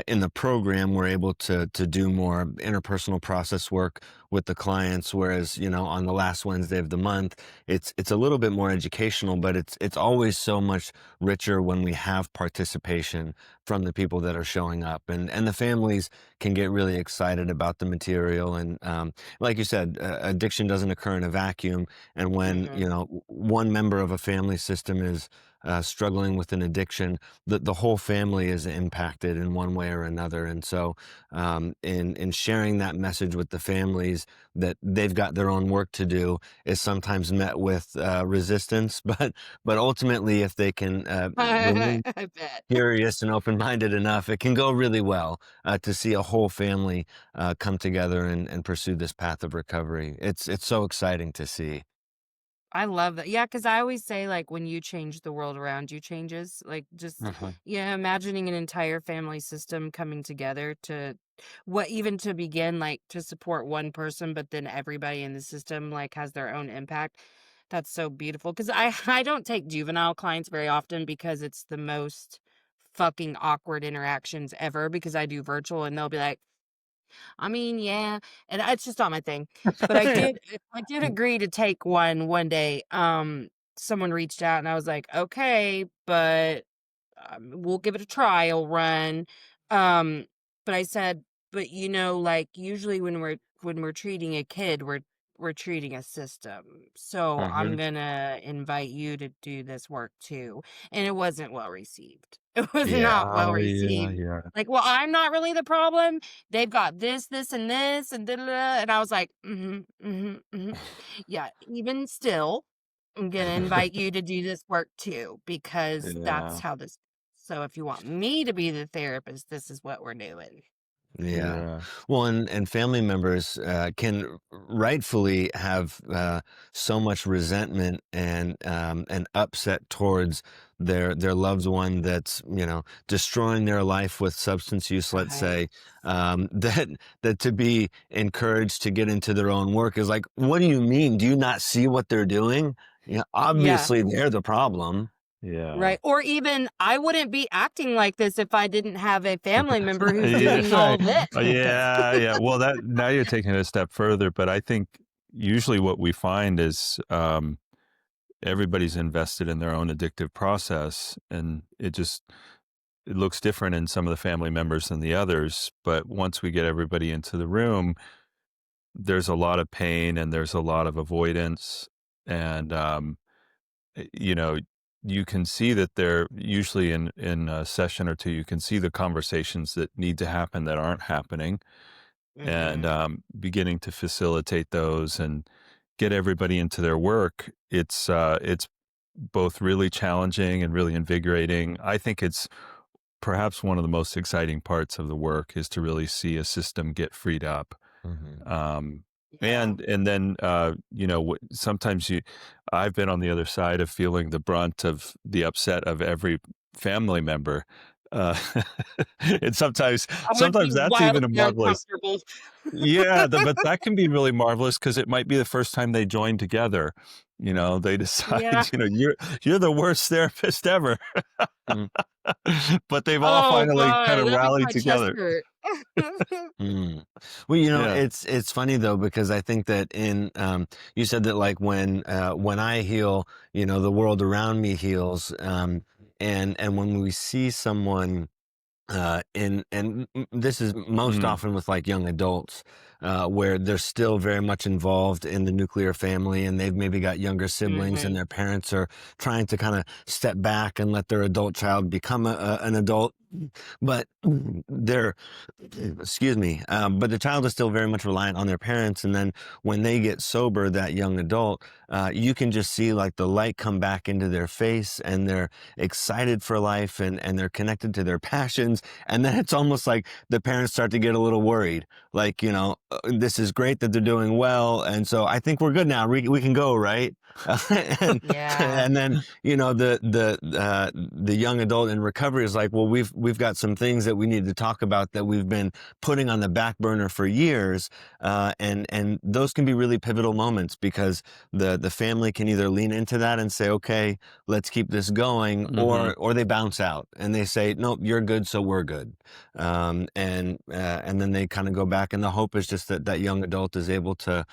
Speaker 1: in the program we're able to do more interpersonal process work with the clients, whereas on the last Wednesday of the month it's a little bit more educational, but it's always so much richer when we have participation from the people that are showing up, and the families can get really excited about the material. And like you said, addiction doesn't occur in a vacuum, and when
Speaker 2: Mhm.
Speaker 1: one member of a family system is struggling with an addiction, the whole family is impacted in one way or another. And so in sharing that message with the families that they've got their own work to do is sometimes met with resistance, but ultimately if they can remain
Speaker 2: I bet.
Speaker 1: curious and open-minded enough, it can go really well to see a whole family come together and pursue this path of recovery. It's so exciting to see.
Speaker 2: I love that. Yeah, because I always say, like, when you change, the world around you changes. Like, just,
Speaker 1: Mhm.
Speaker 2: yeah, imagining an entire family system coming together to what even to begin, like, to support one person, but then everybody in the system, like, has their own impact. That's so beautiful. Because I don't take juvenile clients very often because it's the most fucking awkward interactions ever because I do virtual and they'll be like, I mean, yeah, and it's just not my thing. But I did agree to take one day. Someone reached out and I was like, "Okay, but we'll give it a trial run." Um, but I said, "But like usually when we're treating a kid, we're treating a system. So I'm
Speaker 1: Mhm.
Speaker 2: gonna invite you to do this work too." And it wasn't well received. It was
Speaker 1: Yeah.
Speaker 2: not well
Speaker 4: Oh, yeah,
Speaker 2: received.
Speaker 4: yeah.
Speaker 2: Like, well, I'm not really the problem. They've got this, and da da da. And I was like, yeah. Even still, I'm gonna invite you to do this work too, because that's
Speaker 4: Yeah,
Speaker 2: how this so if you want me to be the therapist, this is what we're doing.
Speaker 1: Yeah.
Speaker 4: yeah.
Speaker 1: Well, and family members can rightfully have so much resentment and upset towards their loved one that's destroying their life with substance use, let's
Speaker 2: Right.
Speaker 1: say, that to be encouraged to get into their own work is like, what do you mean? Do you not see what they're doing?
Speaker 2: Yeah.
Speaker 1: Obviously they're the problem.
Speaker 4: Yeah.
Speaker 2: Right. Or even I wouldn't be acting like this if I didn't have a family member who's
Speaker 4: Yeah,
Speaker 2: doing all
Speaker 4: right.
Speaker 2: this.
Speaker 4: Yeah, yeah. Well, that now you're taking it a step further, but I think usually what we find is, everybody's invested in their own addictive process, and it looks different in some of the family members than the others, but once we get everybody into the room, there's a lot of pain and there's a lot of avoidance, and, you know, you can see that they're usually in a session or 2, you can see the conversations that need to happen that aren't happening, and,
Speaker 2: Mhm.
Speaker 4: beginning to facilitate those and get everybody into their work. It's both really challenging and really invigorating. I think it's perhaps one of the most exciting parts of the work is to really see a system get freed up.
Speaker 1: Mhm.
Speaker 4: Um,
Speaker 2: Yeah.
Speaker 4: and then, sometimes I've been on the other side of feeling the brunt of the upset of every family member. Uh, and
Speaker 2: I would
Speaker 4: sometimes
Speaker 2: be
Speaker 4: that's even a
Speaker 2: wildly
Speaker 4: marvelous.
Speaker 2: uncomfortable.
Speaker 4: Yeah, but that can be really marvelous because it might be the first time they join together. They
Speaker 2: Yeah.
Speaker 4: decide, you're the worst therapist ever,
Speaker 1: Mhm.
Speaker 4: but they've all
Speaker 2: Oh
Speaker 4: finally kind
Speaker 2: god,
Speaker 4: of
Speaker 2: that makes
Speaker 4: rallied
Speaker 2: my chest
Speaker 4: together.
Speaker 2: hurt.
Speaker 1: Mm. Well,
Speaker 4: Yeah.
Speaker 1: it's funny though because I think that in you said that like when I heal, the world around me heals, and when we see someone this is most
Speaker 4: Mhm.
Speaker 1: often with like young adults where they're still very much involved in the nuclear family and they've maybe got younger siblings and
Speaker 2: Mhm.
Speaker 1: their parents are trying to kind of step back and let their adult child become an adult, but they're excuse me, but the child is still very much reliant on their parents. And then when they get sober, that young adult, you can just see like the light come back into their face and they're excited for life and they're connected to their passions. And then it's almost like the parents start to get a little worried, like, this is great that they're doing well, and so I think we're good now. We can go, right? and
Speaker 2: Yeah.
Speaker 1: and then the young adult in recovery is like, well, we've got some things that we need to talk about that we've been putting on the back burner for years, and those can be really pivotal moments because the family can either lean into that and say, okay, let's keep this going,
Speaker 4: Mhm.
Speaker 1: or they bounce out and they say, nope, you're good, so we're good. And then they kind of go back, and the hope is just that that young adult is able to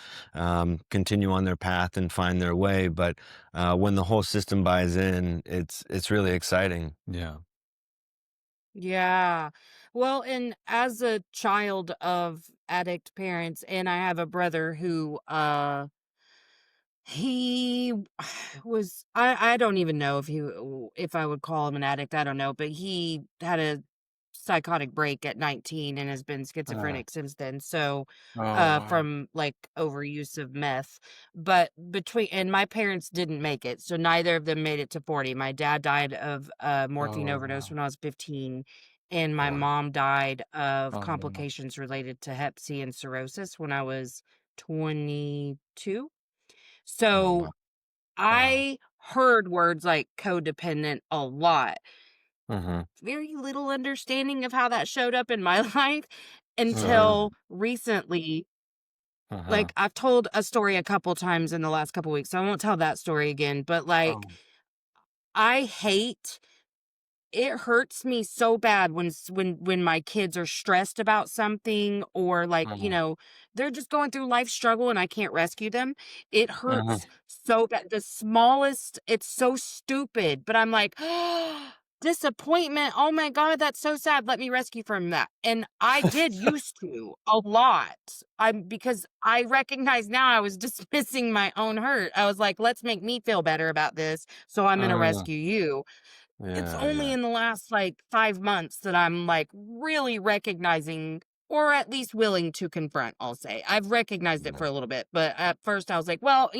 Speaker 1: continue on their path and find their way. But when the whole system buys in, it's really exciting.
Speaker 4: Yeah.
Speaker 2: Yeah. Well, and as a child of addict parents, and I have a brother who he was I don't even know if I would call him an addict, I don't know, but he had a psychotic break at 19 and has been
Speaker 4: Uh,
Speaker 2: schizophrenic since then. So,
Speaker 4: oh, wow.
Speaker 2: from like overuse of meth. But between and my parents didn't make it. So neither of them made it to 40. My dad died of morphine
Speaker 4: Oh,
Speaker 2: overdose
Speaker 4: wow.
Speaker 2: when I was 15, and my
Speaker 4: Oh,
Speaker 2: mom died of
Speaker 4: oh, wow.
Speaker 2: complications related to hep C and cirrhosis when I was 22.
Speaker 4: Oh,
Speaker 2: So
Speaker 4: wow. Wow.
Speaker 2: I heard words like codependent a lot.
Speaker 4: Mhm.
Speaker 2: Very little understanding of how that showed up in my life
Speaker 4: Uh,
Speaker 2: until recently.
Speaker 4: uh-huh.
Speaker 2: Like, I've told a story a couple times in the last couple weeks, so I won't tell that story again, but, like,
Speaker 4: Oh.
Speaker 2: I hate it hurts me so bad when my kids are stressed about something, or like,
Speaker 4: Uh-huh.
Speaker 2: they're just going through life struggle and I can't rescue them. It
Speaker 4: Uh-huh.
Speaker 2: hurts so bad. The smallest, it's so stupid, but I'm like, disappointment. Oh my God, that's so sad. Let me rescue from that. And I did used to a lot. Because I recognize now I was dismissing my own hurt. I was like, let's make me feel better about this. So I'm going to
Speaker 4: Uh,
Speaker 2: rescue you. It's
Speaker 4: yeah,
Speaker 2: only
Speaker 4: yeah.
Speaker 2: in the last, like, 5 months that I'm, like, really recognizing, or at least willing to confront, I'll say. I've recognized it for
Speaker 4: Yeah.
Speaker 2: a little bit, but at first I was like, "Well,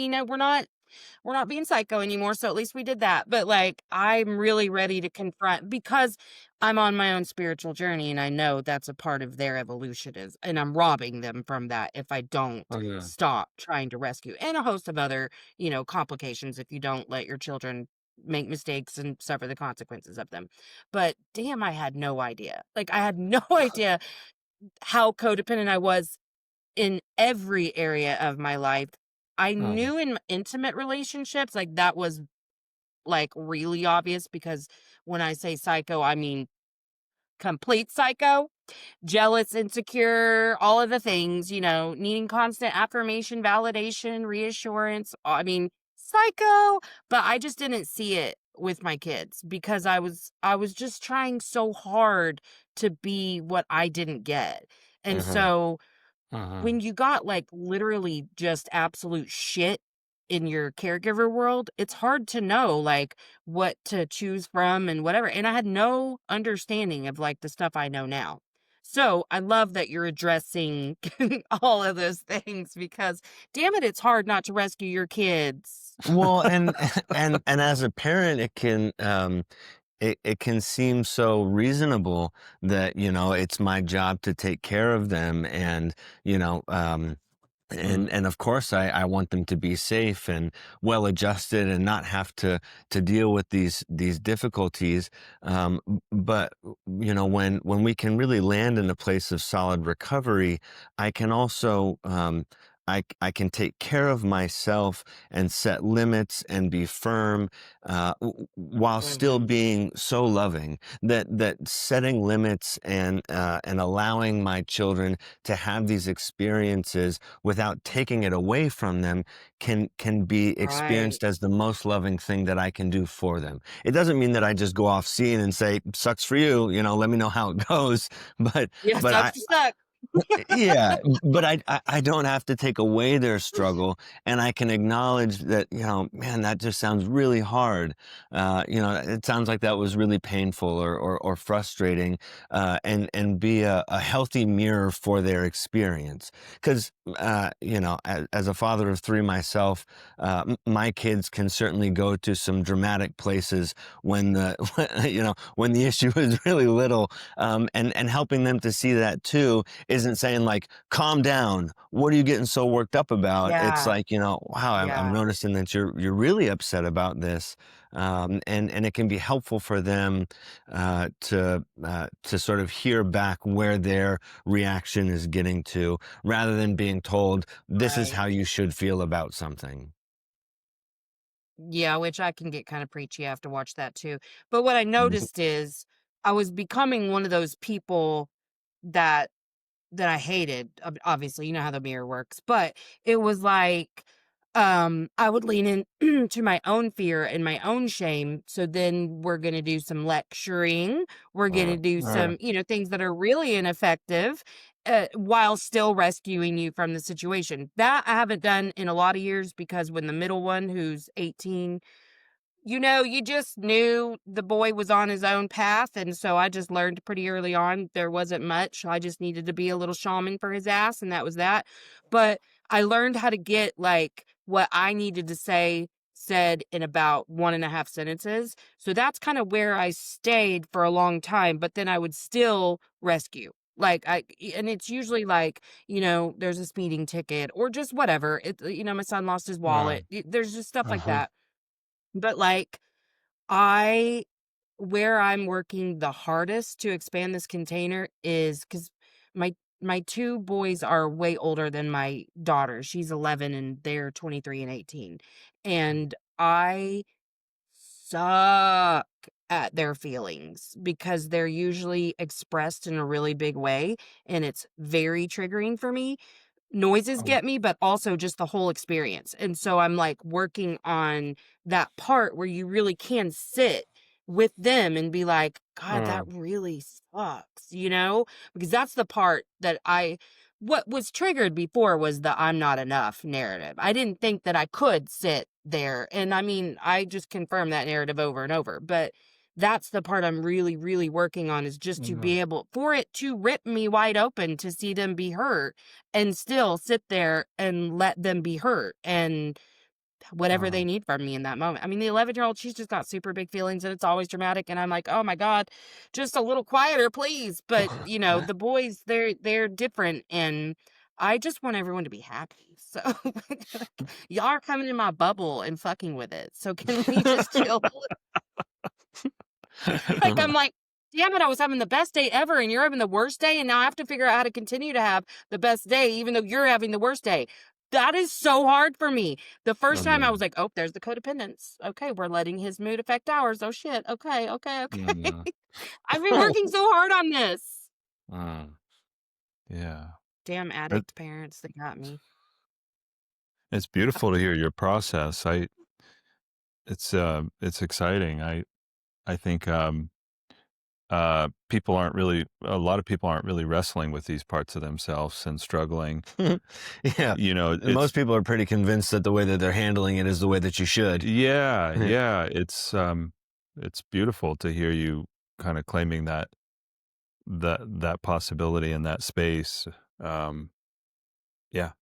Speaker 2: we're not being psycho anymore, so at least we did that." But, like, I'm really ready to confront because I'm on my own spiritual journey, and I know that's a part of their evolution is, and I'm robbing them from that if I don't
Speaker 4: Oh, yeah.
Speaker 2: stop trying to rescue, and a host of other, complications if you don't let your children make mistakes and suffer the consequences of them. But damn, I had no idea. Like, I had no idea how codependent I was in every area of my life. I
Speaker 4: Uh,
Speaker 2: knew in intimate relationships, like, that was, like, really obvious because when I say psycho, I mean complete psycho. Jealous, insecure, all of the things, needing constant affirmation, validation, reassurance. I mean, psycho, but I just didn't see it with my kids because I was just trying so hard to be what I didn't get. And
Speaker 4: uh-huh.
Speaker 2: so
Speaker 4: Uh-huh.
Speaker 2: when you got, like, literally just absolute shit in your caregiver world, it's hard to know, like, what to choose from and whatever, and I had no understanding of, like, the stuff I know now. So, I love that you're addressing all of those things because, damn it, it's hard not to rescue your kids.
Speaker 1: Well, and and as a parent, it can seem so reasonable that, it's my job to take care of them, and you know
Speaker 4: Mhm.
Speaker 1: and of course I want them to be safe and well adjusted and not have to deal with these difficulties. But when we can really land in a place of solid recovery, I can also I can take care of myself and set limits and be firm, while still
Speaker 2: Mhm.
Speaker 1: being so loving. That setting limits and allowing my children to have these experiences without taking it away from them can be
Speaker 2: Right.
Speaker 1: experienced as the most loving thing that I can do for them. It doesn't mean that I just go off scene and say, "Sucks for you," let me know how it goes. But
Speaker 2: Yeah,
Speaker 1: but
Speaker 2: sucks
Speaker 1: I
Speaker 2: to suck.
Speaker 1: yeah, but I don't have to take away their struggle, and I can acknowledge that, man, that just sounds really hard. It sounds like that was really painful or frustrating, and be a healthy mirror for their experience. Because as a father of three myself, my kids can certainly go to some dramatic places when the when the issue is really little, and helping them to see that too isn't saying like, calm down. What are you getting so worked up about? It's
Speaker 2: Yeah,
Speaker 1: like, wow, I'm
Speaker 2: yeah,
Speaker 1: noticing that you're really upset about this. And it can be helpful for them to sort of hear back where their reaction is getting to, rather than being told this is
Speaker 2: right.
Speaker 1: how you should feel about something.
Speaker 2: Yeah, which I can get kind of preachy. I have to watch that too. But what I noticed is I was becoming one of those people that I hated. Obviously, you know how the mirror works, but it was like I would lean in to my own fear and my own shame. So then we're going to do some lecturing. We're going to do some, things that are really ineffective, while still rescuing you from the situation. That I haven't done in a lot of years, because when the middle one, who's 18, you just knew the boy was on his own path, and so I just learned pretty early on there wasn't much. I just needed to be a little shaman for his ass, and that was that. But I learned how to get, like, what I needed to say said in about 1.5 sentences. So that's kind of where I stayed for a long time, but then I would still rescue. And it's usually like, there's a speeding ticket or just whatever. My son lost his wallet. There's just stuff like
Speaker 4: Uh-huh.
Speaker 2: that. But, like, I where I'm working the hardest to expand this container is because my 2 boys are way older than my daughter. She's 11 and they're 23 and 18. And I suck at their feelings because they're usually expressed in a really big way, and it's very triggering for me. Noises
Speaker 4: Oh,
Speaker 2: get me, but also just the whole experience. And so I'm like working on that part where you really can sit with them and be like, God, that really sucks, Because that's the part that what was triggered before was the I'm not enough narrative. I didn't think that I could sit there. And I mean, I just confirmed that narrative over and over. But that's the part I'm really, really working on, is just to be able for it to rip me wide open to see them be hurt and still sit there and let them be hurt and whatever they need from me in that moment. I mean, the 11-year-old, she's just got super big feelings and it's always dramatic. And I'm like, oh my God, just a little quieter, please. But the boys, they're different. And I just want everyone to be happy. So y'all are coming in my bubble and fucking with it. So can we just chill? Like, I'm like, damn it, I was having the best day ever and you're having the worst day. And now I have to figure out how to continue to have the best day, even though you're having the worst day. That is so hard for me. The first
Speaker 4: oh,
Speaker 2: time I
Speaker 4: no.
Speaker 2: was like, oh, there's the codependence. Okay, we're letting his mood affect ours. Oh, shit. Okay, okay,
Speaker 4: No,
Speaker 2: okay.
Speaker 4: no.
Speaker 2: I've been working so hard on this.
Speaker 4: Uh, yeah.
Speaker 2: Damn
Speaker 4: It
Speaker 2: addict parents that got me.
Speaker 4: it's beautiful to hear your process. It's exciting. I think, a lot of people aren't really wrestling with these parts of themselves and struggling.
Speaker 1: Yeah.
Speaker 4: You know,
Speaker 1: And most
Speaker 4: it's
Speaker 1: people are pretty convinced that the way that they're handling it is the way that you should.
Speaker 4: yeah, yeah, it's beautiful to hear you kinda claiming that possibility in that space. Um, yeah,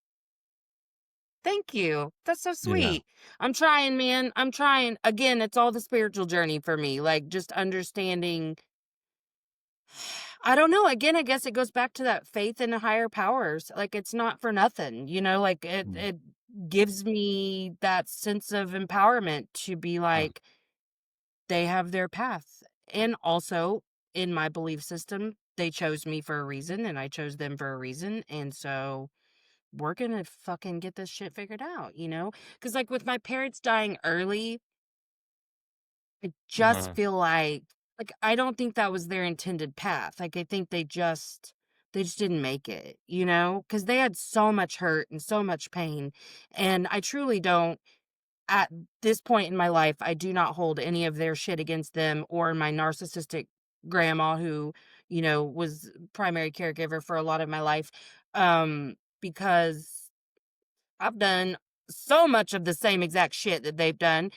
Speaker 2: Thank you. That's so
Speaker 4: yeah.
Speaker 2: sweet. I'm trying, man. I'm trying. Again, it's all the spiritual journey for me. Like, just understanding. I don't know. Again, I guess it goes back to that faith in the higher powers. Like, it's not for nothing, like
Speaker 4: Mm,
Speaker 2: it gives me that sense of empowerment to be
Speaker 4: uh,
Speaker 2: like, they have their path. And also, in my belief system, they chose me for a reason and I chose them for a reason. And so we're gonna fucking get this shit figured out? Because, like, with my parents dying early, I just
Speaker 4: uh,
Speaker 2: feel like, I don't think that was their intended path. Like, I think they just didn't make it, because they had so much hurt and so much pain. And I truly don't, at this point in my life, I do not hold any of their shit against them or my narcissistic grandma who, was primary caregiver for a lot of my life. Because I've done so much of the same exact shit that they've done.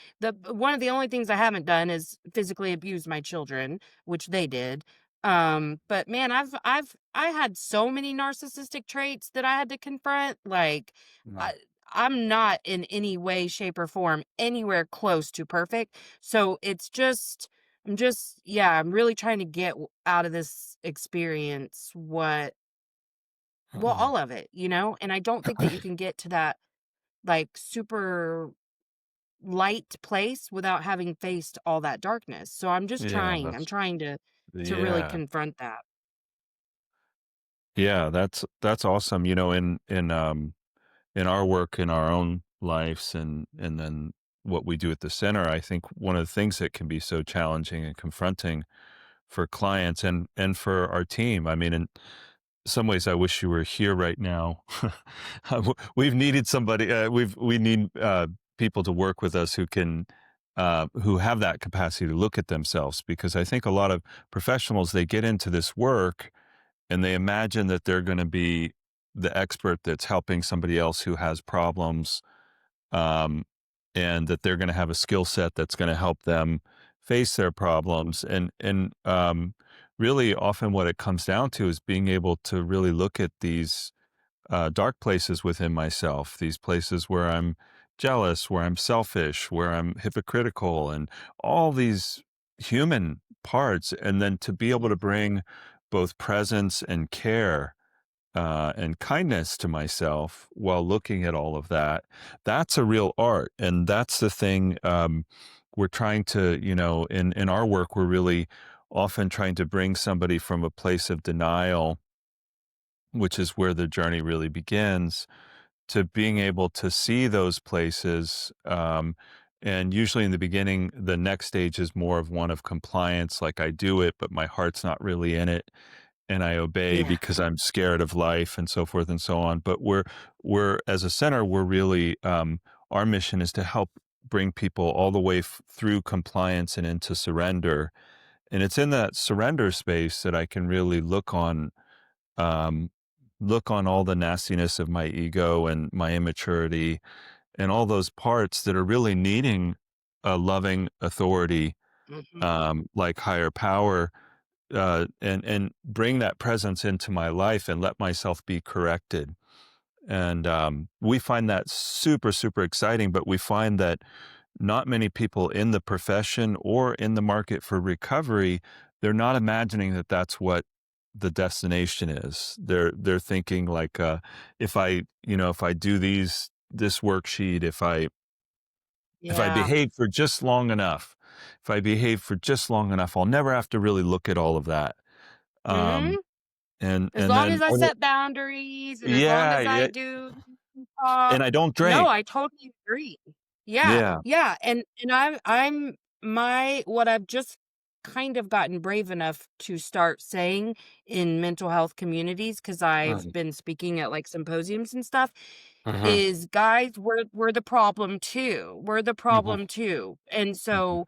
Speaker 2: One of the only things I haven't done is physically abuse my children, which they did. But man, I had so many narcissistic traits that I had to confront. Like,
Speaker 4: no.
Speaker 2: I, I'm not in any way, shape, or form anywhere close to perfect. So yeah, I'm really trying to get out of this experience what well, all of it, and I don't think that you can get to that, like, super light place without having faced all that darkness. So
Speaker 4: Yeah,
Speaker 2: I'm
Speaker 4: that's
Speaker 2: trying to really
Speaker 4: yeah.
Speaker 2: confront that.
Speaker 4: Yeah, that's awesome. In our work, in our own lives, and then what we do at the center, I think one of the things that can be so challenging and confronting for clients and for our team. I mean, in some ways, I wish you were here right now. We've needed somebody. We need people to work with us who have that capacity to look at themselves, because I think a lot of professionals, they get into this work and they imagine that they're going to be the expert that's helping somebody else who has problems, um, and that they're going to have a skill set that's going to help them face their problems. And really, often what it comes down to is being able to really look at these dark places within myself, these places where I'm jealous, where I'm selfish, where I'm hypocritical, and all these human parts, and then to be able to bring both presence and care and kindness to myself while looking at all of that. That's a real art. And that's the thing, we're trying to, in our work, we're really often trying to bring somebody from a place of denial, which is where the journey really begins, to being able to see those places. And usually in the beginning, the next stage is more of one of compliance, like I do it, but my heart's not really in it, and I obey
Speaker 2: Yeah.
Speaker 4: because I'm scared of life and so forth and so on. But we're as a center, we're really, our mission is to help bring people all the way through compliance and into surrender. And it's in that surrender space that I can really um, look on all the nastiness of my ego and my immaturity and all those parts that are really needing a loving authority,
Speaker 2: Mhm.
Speaker 4: like higher power, and bring that presence into my life and let myself be corrected. And we find that super, super exciting, but we find that not many people in the profession or in the market for recovery, they're not imagining that that's what the destination is. They're thinking like, if I do this worksheet, if I
Speaker 2: Yeah.
Speaker 4: behave for just long enough, if I behave for just long enough, I'll never have to really look at all of that. Um,
Speaker 2: Mhm.
Speaker 4: and
Speaker 2: As
Speaker 4: and
Speaker 2: long
Speaker 4: then
Speaker 2: as I
Speaker 4: when it
Speaker 2: set boundaries and as long
Speaker 4: yeah,
Speaker 2: as I
Speaker 4: yeah,
Speaker 2: do
Speaker 4: and
Speaker 2: talk.
Speaker 4: I don't
Speaker 2: No,
Speaker 4: drink.
Speaker 2: I totally agree. Yeah,
Speaker 4: Yeah.
Speaker 2: yeah, and I'm my what I've just kind of gotten brave enough to start saying in mental health communities, because 'cause I've
Speaker 1: Mhm,
Speaker 2: been speaking at, like, symposiums and stuff,
Speaker 1: mhm,
Speaker 2: is, "Guys, we're the problem too. We're the
Speaker 1: mhm,
Speaker 2: problem too." And
Speaker 1: mhm,
Speaker 2: so,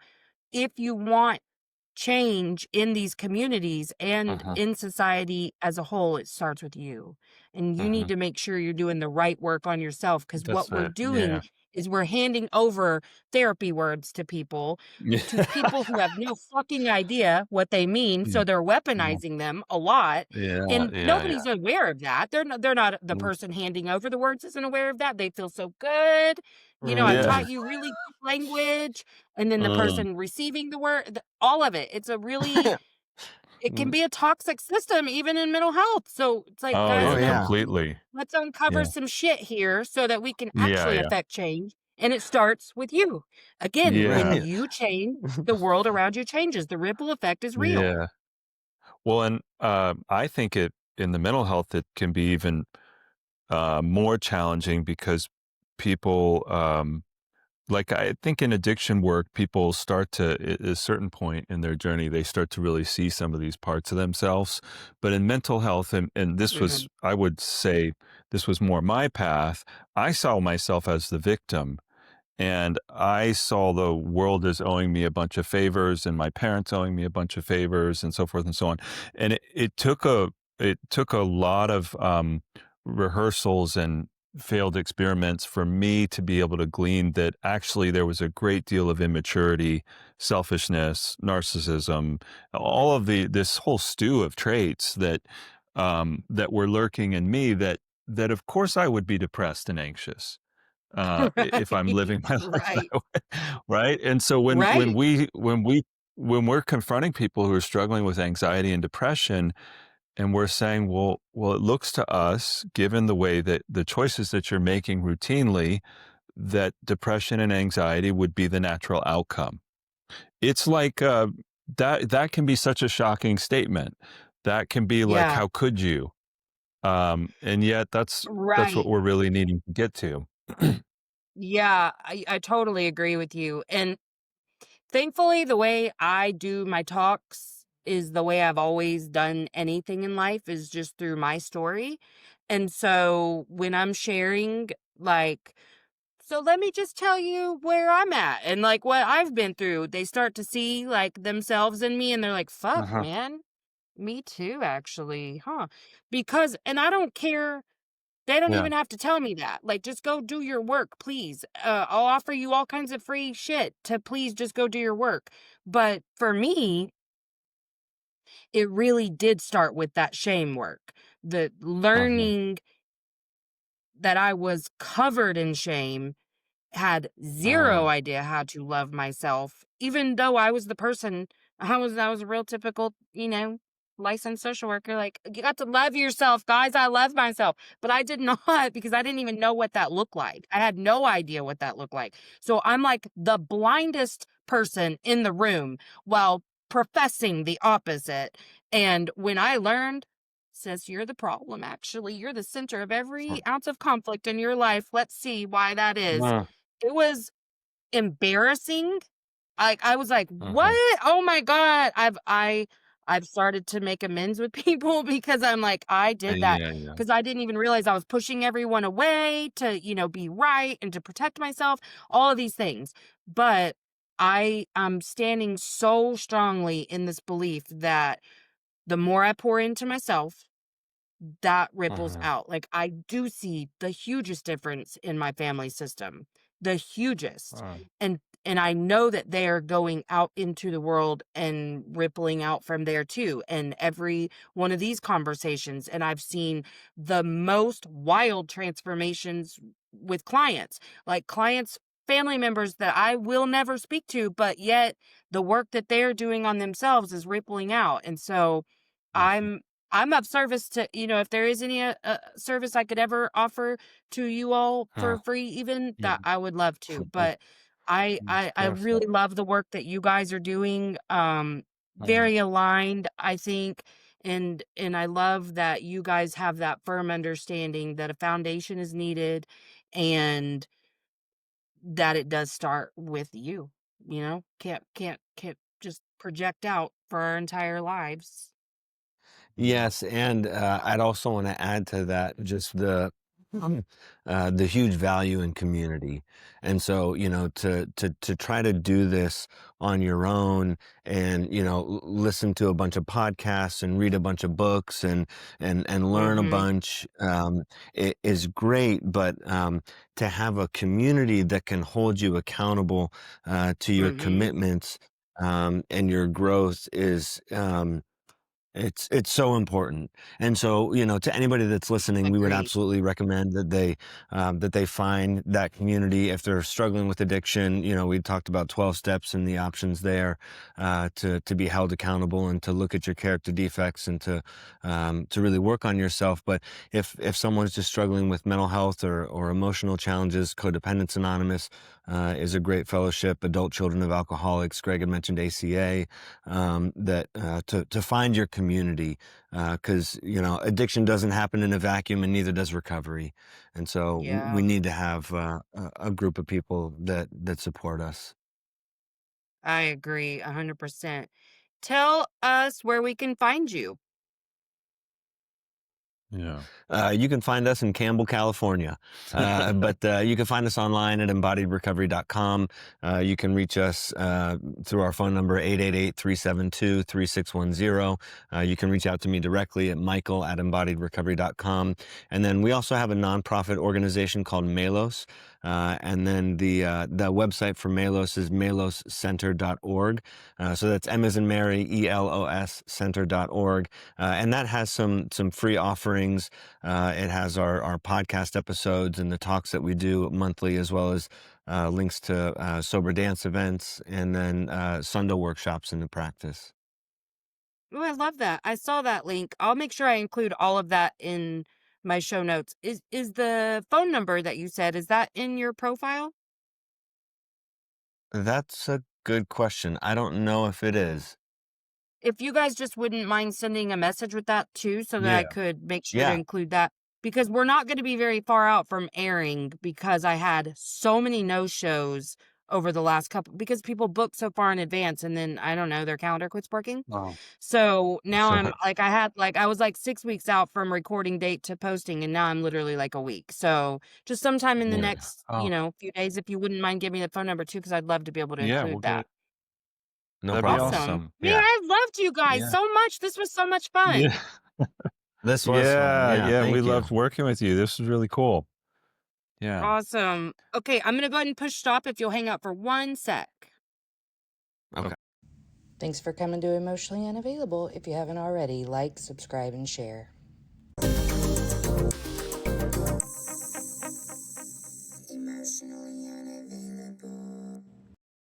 Speaker 2: if you want change in these communities and
Speaker 1: mhm,
Speaker 2: in society as a whole, it starts with you. And you need
Speaker 1: mhm.
Speaker 2: to make sure you're doing the right work on yourself, because
Speaker 1: That's
Speaker 2: what we're
Speaker 1: right.
Speaker 2: doing
Speaker 4: Yeah.
Speaker 2: is we're handing over therapy words to people who have no fucking idea what they mean,
Speaker 4: Yeah.
Speaker 2: so they're
Speaker 4: Yeah.
Speaker 2: weaponizing them a lot,
Speaker 4: Yeah,
Speaker 2: and
Speaker 4: yeah,
Speaker 2: nobody's
Speaker 4: yeah.
Speaker 2: aware of that. They're not the
Speaker 1: Mm,
Speaker 2: person handing over the words isn't aware of that. They feel so good. I've
Speaker 1: mhm,
Speaker 4: Yeah.
Speaker 2: taught you really good language, and then the
Speaker 4: Mm.
Speaker 2: person receiving the word, all of it. It can
Speaker 1: mm.
Speaker 2: be a toxic system even in mental health. So it's like,
Speaker 4: Oh,
Speaker 2: guys,
Speaker 1: Oh,
Speaker 4: yeah,
Speaker 2: no,
Speaker 1: yeah.
Speaker 4: completely.
Speaker 2: let's uncover
Speaker 4: Yeah.
Speaker 2: some shit here so that we can
Speaker 4: Yeah,
Speaker 2: actually
Speaker 4: yeah.
Speaker 2: affect change. And it starts with you. Again, when
Speaker 4: Yeah.
Speaker 1: Right.
Speaker 2: you change, the world around you changes. The ripple effect is real.
Speaker 4: Yeah. Well, and, I think in the mental health, it can be even, more challenging because people, like, I think in addiction work, people start to at a certain point in their journey, they start to really see some of these parts of themselves. But in mental health, and this was,
Speaker 2: Mhm.
Speaker 4: I would say, this was more my path, I saw myself as the victim. And I saw the world as owing me a bunch of favors and my parents owing me a bunch of favors and so forth and so on. And it took a lot of rehearsals and failed experiments for me to be able to glean that actually there was a great deal of immaturity, selfishness, narcissism, all of this whole stew of traits that were lurking in me, that of course I would be depressed and anxious if I'm
Speaker 2: Right.
Speaker 4: living my life that
Speaker 2: Right.
Speaker 4: way, right? And so when we're confronting people who are struggling with anxiety and depression, and we're saying, well, it looks to us, given the way that the choices that you're making routinely, that depression and anxiety would be the natural outcome. It's like, that can be such a shocking statement. That can be like,
Speaker 2: Yeah,
Speaker 4: "How could you?" And yet that's what
Speaker 2: right.
Speaker 4: we're really needing to get to.
Speaker 2: Yeah, I totally agree with you. And thankfully, the way I do my talks is the way I've always done anything in life is just through my story. And so when I'm sharing, like, so let me just tell you where I'm at and like what I've been through, they start to see like themselves in me and they're like, fuck,
Speaker 1: Uh-huh.
Speaker 2: man, me too, actually, huh? Because, and I don't care, they don't
Speaker 1: Yeah.
Speaker 2: even have to tell me that. Like, just go do your work, please. I'll offer you all kinds of free shit to please just go do your work. But for me, it really did start with that shame work. The
Speaker 1: Uh-huh.
Speaker 2: learning that I was covered in shame, had
Speaker 1: Uh,
Speaker 2: 0 idea how to love myself, even though I was the person. I was a real typical, licensed social worker, like, "You got to love yourself, guys, I love myself." But I did not because I didn't even know what that looked like. I had no idea what that looked like. So I'm like the blindest person in the room while professing the opposite. And when I learned, says, "You're the problem, actually. You're the center of every ounce of conflict in your life. Let's see why that is."
Speaker 1: uh,
Speaker 2: It was embarrassing. I was like, "What?
Speaker 1: uh-huh.
Speaker 2: Oh my god." I've started to make amends with people because I'm like, I did that
Speaker 1: Yeah, yeah.
Speaker 2: because I didn't even realize I was pushing everyone away to, be right and to protect myself, all of these things. But I'm standing so strongly in this belief that the more I pour into myself, that ripples
Speaker 1: Uh-huh.
Speaker 2: out. Like, I do see the hugest difference in my family system, the hugest.
Speaker 1: Uh,
Speaker 2: And I know that they are going out into the world and rippling out from there too. And every one of these conversations, and I've seen the most wild transformations with clients, like clients, family members that I will never speak to, but yet the work that they're doing on themselves is rippling out. And so
Speaker 1: uh-huh.
Speaker 2: I'm I'm of service to, if there is any service I could ever offer to you all
Speaker 1: Uh,
Speaker 2: for free, even
Speaker 1: yeah.
Speaker 2: that I would love to. But I,
Speaker 1: That's
Speaker 2: I I
Speaker 1: perfect.
Speaker 2: really love the work that you guys are doing.
Speaker 1: Uh,
Speaker 2: Very aligned, I think, and I love that you guys have that firm understanding that a foundation is needed, and that it does start with you. Can't just project out for our entire lives.
Speaker 1: yes, and I'd also want to add to that just the huge value in community. And so, to try to do this on your own and, listen to a bunch of podcasts and read a bunch of books and learn a
Speaker 2: Mhm.
Speaker 1: bunch, it is great. But to have a community that can hold you accountable to your
Speaker 2: Mhm.
Speaker 1: commitments and your growth is it's so important. And so, to anybody that's listening, we would
Speaker 2: Agreed.
Speaker 1: absolutely recommend that they find that community if they're struggling with addiction. We talked about 12 steps and the options there to be held accountable and to look at your character defects and to really work on yourself. But if someone's just struggling with mental health or emotional challenges, Codependence Anonymous is a great fellowship. Adult Children of Alcoholics, Greg had mentioned ACA, that to find your community, because addiction doesn't happen in a vacuum, and neither does recovery. And so we
Speaker 2: Yeah,
Speaker 1: need to have a group of people that support us.
Speaker 2: I agree 100%. Tell us where we can find you.
Speaker 4: Yeah.
Speaker 1: You can find us in Campbell, California, but you can find us online at embodiedrecovery.com. You can reach us through our phone number, 888-372-3610. You can reach out to me directly at michael@embodiedrecovery.com. And then we also have a nonprofit organization called Melos. And then the website for Melos is meloscenter.org. So that's M as in Mary, ELOS center.org. And that has some free offerings. It has our podcast episodes and the talks that we do monthly, as well as links to sober dance events and then Sundo workshops in the practice.
Speaker 2: Oh, I love that. I saw that link. I'll make sure I include all of that in my show notes. Is the phone number that you said, is that in your profile?
Speaker 1: That's a good question. I don't know if it is.
Speaker 2: If you guys just wouldn't mind sending a message with that too, so that I
Speaker 4: Yeah.
Speaker 2: could make sure to
Speaker 1: Yeah.
Speaker 2: include that, because we're not going to be very far out from airing because I had so many no-shows over the last couple because people book so far in advance and then I don't know, their calendar quits working.
Speaker 4: Oh.
Speaker 2: So now
Speaker 1: Sure.
Speaker 2: I'm like I was like 6 weeks out from recording date to posting and now I'm literally like a week. So just sometime in the
Speaker 1: Yeah.
Speaker 2: next,
Speaker 4: Oh,
Speaker 2: few days if you wouldn't mind giving me the phone number too, because I'd love to be able to
Speaker 4: yeah, we'll
Speaker 2: include
Speaker 4: get
Speaker 2: that.
Speaker 4: it.
Speaker 1: No
Speaker 4: That'd be
Speaker 1: problem.
Speaker 2: Awesome.
Speaker 4: awesome.
Speaker 2: Man,
Speaker 1: Yeah.
Speaker 2: I loved you guys
Speaker 4: Yeah.
Speaker 2: so much. This was so much fun.
Speaker 4: Yeah.
Speaker 1: This was fun.
Speaker 4: Yeah,
Speaker 1: Yeah.
Speaker 4: yeah, we
Speaker 1: Thank you.
Speaker 4: loved working with you. This was really cool. Yeah.
Speaker 2: Awesome. Okay, I'm gonna go ahead and push stop if you'll hang out for 1 sec.
Speaker 1: Okay.
Speaker 3: Thanks for coming to Emotionally Unavailable. If you haven't already, like, subscribe, and share.